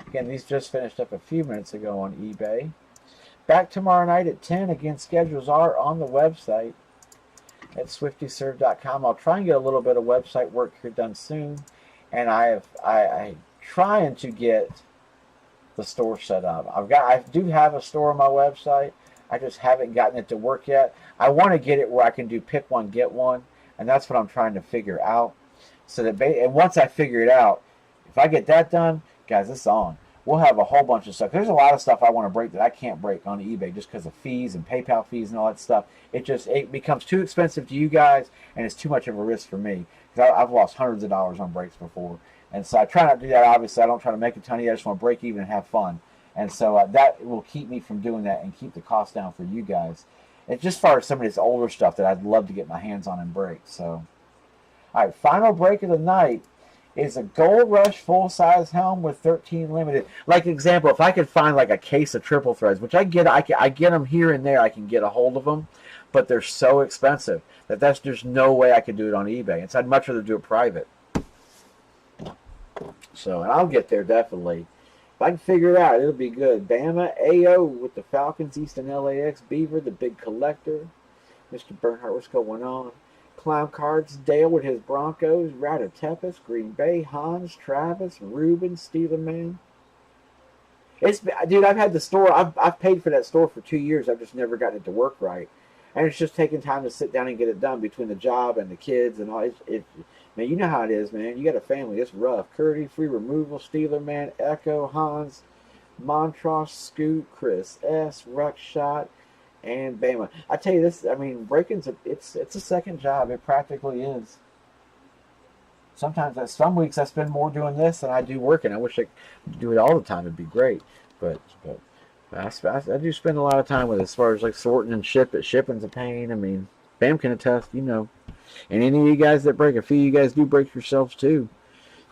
Again, these just finished up a few minutes ago on eBay. Back tomorrow night at 10. Again, schedules are on the website at swiftyserve.com. I'll try and get a little bit of website work here done soon. And I'm trying to get the store set up. I do have a store on my website. I just haven't gotten it to work yet. I want to get it where I can do pick one, get one. And that's what I'm trying to figure out. So that and once I figure it out, if I get that done, guys, it's on. We'll have a whole bunch of stuff. There's a lot of stuff I want to break that I can't break on eBay just because of fees and PayPal fees and all that stuff. It becomes too expensive to you guys, and it's too much of a risk for me. Because I've lost hundreds of dollars on breaks before. And so I try not to do that, obviously. I don't try to make a ton of it. I just want to break even and have fun. And so that will keep me from doing that and keep the cost down for you guys. It's just far as some of this older stuff that I'd love to get my hands on and break. So, all right, final break of the night is a Gold Rush full-size helm with 13 limited. Like example, if I could find like a case of triple threads, which I get them here and there, I can get a hold of them, but they're so expensive that there's no way I could do it on eBay. And so I'd much rather do it private. So, and I'll get there definitely. If I can figure it out, it'll be good. Bama, AO with the Falcons, Easton LAX, Beaver, the big collector. Mr. Bernhardt, what's going on? Clown Cards, Dale with his Broncos, Ryder Tepes, Green Bay, Hans, Travis, Ruben, Steeler Man. Dude, I've had the store, I've paid for that store for 2 years. I've just never gotten it to work right. And it's just taking time to sit down and get it done between the job and the kids and all. Man, you know how it is, man. You got a family. It's rough. Curdy, Free Removal, Steeler Man, Echo, Hans, Montross, Scoot, Chris S, Ruckshot, and Bama. I tell you this, I mean, breaking's it's a second job. It practically is. Sometimes, some weeks I spend more doing this than I do working. I wish I could do it all the time. It'd be great. But I do spend a lot of time with it as far as like sorting and shipping's a pain. I mean, Bam can attest, you know. And any of you guys that break, a few of you guys do break yourselves too.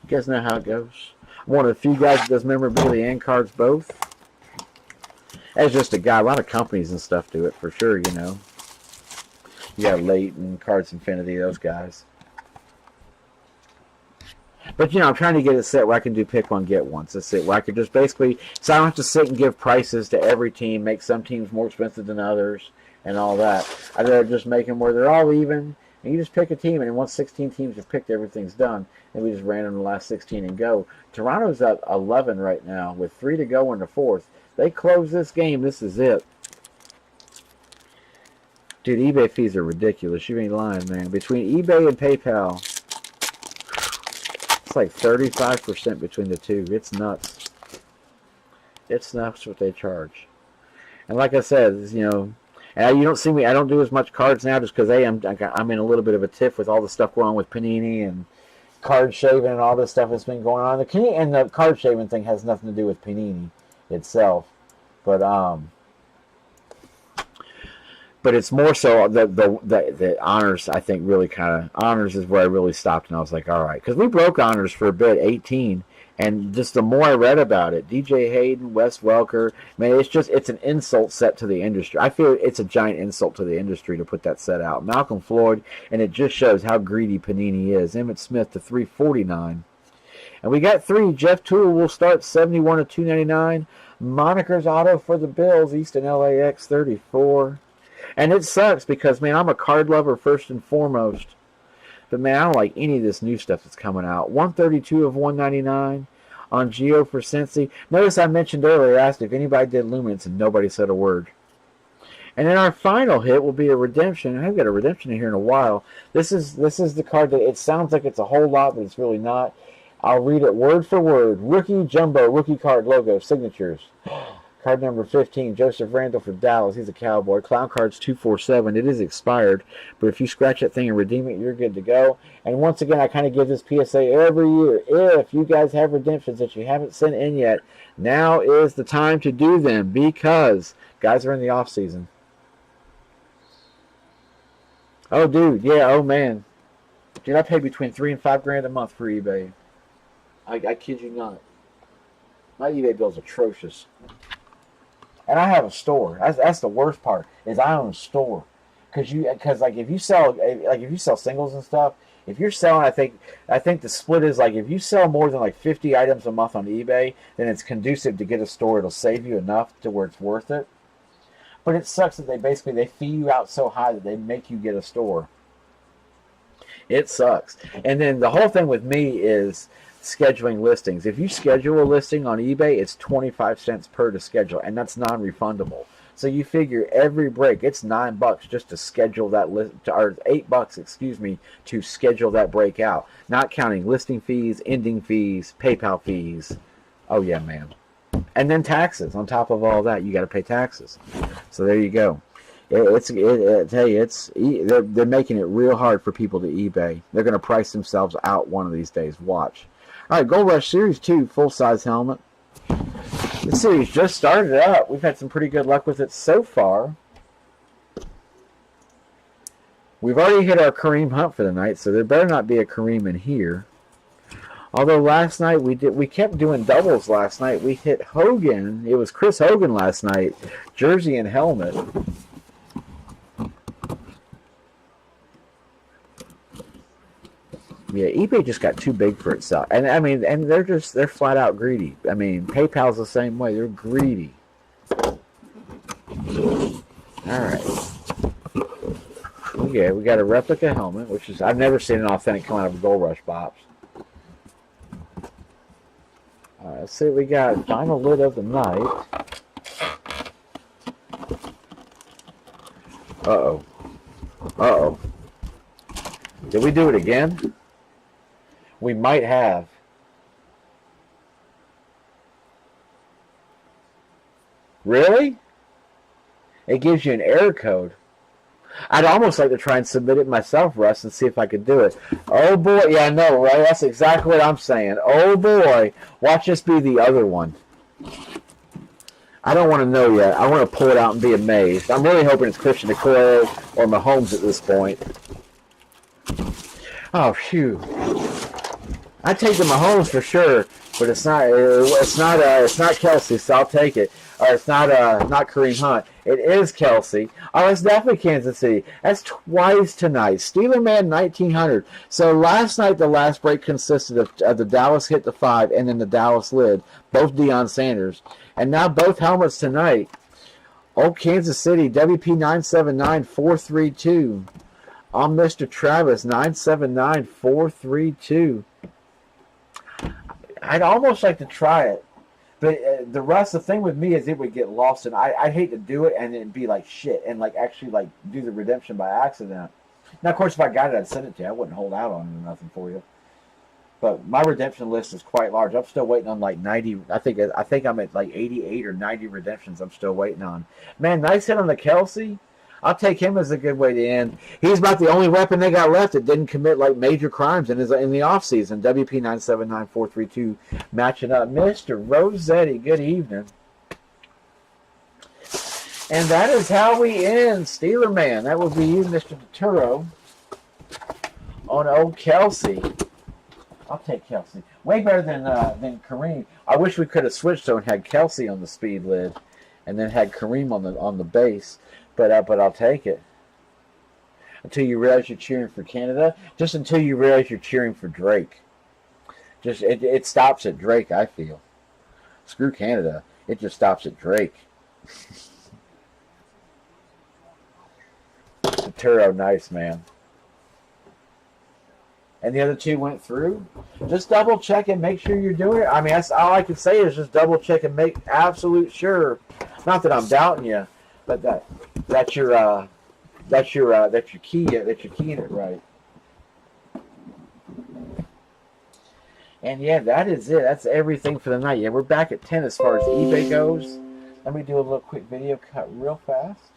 You guys know how it goes. I'm one of the few guys that does memorabilia and cards both. As just a guy, a lot of companies and stuff do it for sure, you know. You got Leighton, Cards Infinity, those guys. But, you know, I'm trying to get it set where I can do pick one, get one. That's it. Where I could just basically, so I don't have to sit and give prices to every team, make some teams more expensive than others, and all that. I'd rather just make them where they're all even, and you just pick a team, and once 16 teams are picked, everything's done. And we just ran in the last 16 and go. Toronto's at 11 right now with 3 to go in the fourth. They close this game. This is it. Dude, eBay fees are ridiculous. You ain't lying, man. Between eBay and PayPal, it's like 35% between the two. It's nuts. It's nuts what they charge. And like I said, you know, and you don't see me. I don't do as much cards now just because I'm in a little bit of a tiff with all the stuff going on with Panini and card shaving and all this stuff that's been going on. The card shaving thing has nothing to do with Panini itself, but it's more so the honors. I think really kind of honors is where I really stopped, and I was like, all right, because we broke honors for a bit, 18, and just the more I read about it, DJ Hayden, Wes Welker, man, it's an insult set to the industry. I feel it's a giant insult to the industry to put that set out. Malcolm Floyd, and it just shows how greedy Panini is. Emmitt Smith to 349. And we got 3. Jeff Toole will start 71 to 299. Moniker's auto for the Bills, Easton LAX 34. And it sucks because, man, I'm a card lover first and foremost. But, man, I don't like any of this new stuff that's coming out. 132 of 199 on Geo for Cincy. Notice I mentioned earlier, I asked if anybody did Luminance, and nobody said a word. And then our final hit will be a redemption. I haven't got a redemption in here in a while. This is the card that it sounds like it's a whole lot, but it's really not. I'll read it word for word. Rookie Jumbo, rookie card logo, signatures. Card number 15, Joseph Randall for Dallas. He's a Cowboy. Clown cards 247. It is expired, but if you scratch that thing and redeem it, you're good to go. And once again, I kind of give this PSA every year. If you guys have redemptions that you haven't sent in yet, now is the time to do them because guys are in the off season. Oh, dude, yeah, oh man, dude, I pay between $3,000 and $5,000 a month for eBay. I kid you not. My eBay bill's atrocious. And I have a store. That's the worst part. Is I own a store, because like if you sell singles and stuff, if you're selling, I think the split is like if you sell more than like 50 items a month on eBay, then it's conducive to get a store. It'll save you enough to where it's worth it. But it sucks that they fee you out so high that they make you get a store. It sucks. And then the whole thing with me is scheduling listings. If you schedule a listing on eBay, it's 25 cents per to schedule, and that's non-refundable. So you figure every break, it's $9 just to schedule that list, or $8, excuse me, to schedule that break out. Not counting listing fees, ending fees, PayPal fees. Oh yeah, man. And then taxes on top of all that. You got to pay taxes. So there you go. They're making it real hard for people to eBay. They're going to price themselves out one of these days. Watch. All right, Gold Rush Series 2 full-size helmet. The series just started up. We've had some pretty good luck with it so far. We've already hit our Kareem hunt for the night, so there better not be a Kareem in here. Although last night we kept doing doubles last night. We hit Hogan. It was Chris Hogan last night. Jersey and helmet. Yeah, eBay just got too big for itself. And I mean, and they're flat out greedy. I mean, PayPal's the same way. They're greedy. Alright. Okay, we got a replica helmet, which is, I've never seen an authentic come out of a Gold Rush box. Alright, let's see what we got. Final lid of the night. Uh-oh. Uh-oh. Did we do it again? We might have. Really? It gives you an error code. I'd almost like to try and submit it myself, Russ, and see if I could do it. Oh boy, yeah, I know, right? That's exactly what I'm saying. Oh boy, watch this be the other one. I don't want to know yet. I want to pull it out and be amazed. I'm really hoping it's Christian Okoye or Mahomes at this point. Oh, phew. I take the Mahomes for sure, but it's not Kelsey, so I'll take it. Or it's not Kareem Hunt. It is Kelsey. Oh, it's definitely Kansas City. That's twice tonight. Steeler Man 1900. So last night the last break consisted of the Dallas hit the 5 and then the Dallas lid. Both Deion Sanders. And now both helmets tonight. Old Kansas City, WP 979432. On Mr. Travis 979432. I'd almost like to try it. But the thing with me is it would get lost, and I'd hate to do it and then be like shit and like actually like do the redemption by accident. Now, of course, if I got it, I'd send it to you. I wouldn't hold out on nothing for you. But my redemption list is quite large. I'm still waiting on like 90. I think I'm at like 88 or 90 redemptions. I'm still waiting on. Man, nice hit on the Kelsey. I'll take him as a good way to end. He's about the only weapon they got left that didn't commit like major crimes in the offseason. WP 979432 matching up. Mr. Rossetti, good evening. And that is how we end Steeler Man. That will be you, Mr. Turturro, on old Kelsey. I'll take Kelsey. Way better than Kareem. I wish we could have switched though and had Kelsey on the speed lid and then had Kareem on the base. But I'll take it. Until you realize you're cheering for Canada. Just until you realize you're cheering for Drake. Just it stops at Drake, I feel. Screw Canada. It just stops at Drake. Turo, nice, man. And the other two went through. Just double check and make sure you're doing it. I mean, that's all I can say is just double check and make absolute sure. Not that I'm doubting you. But that's your key. That you're keying it right. And yeah, that is it. That's everything for the night. Yeah, we're back at 10 as far as eBay goes. Let me do a little quick video cut real fast.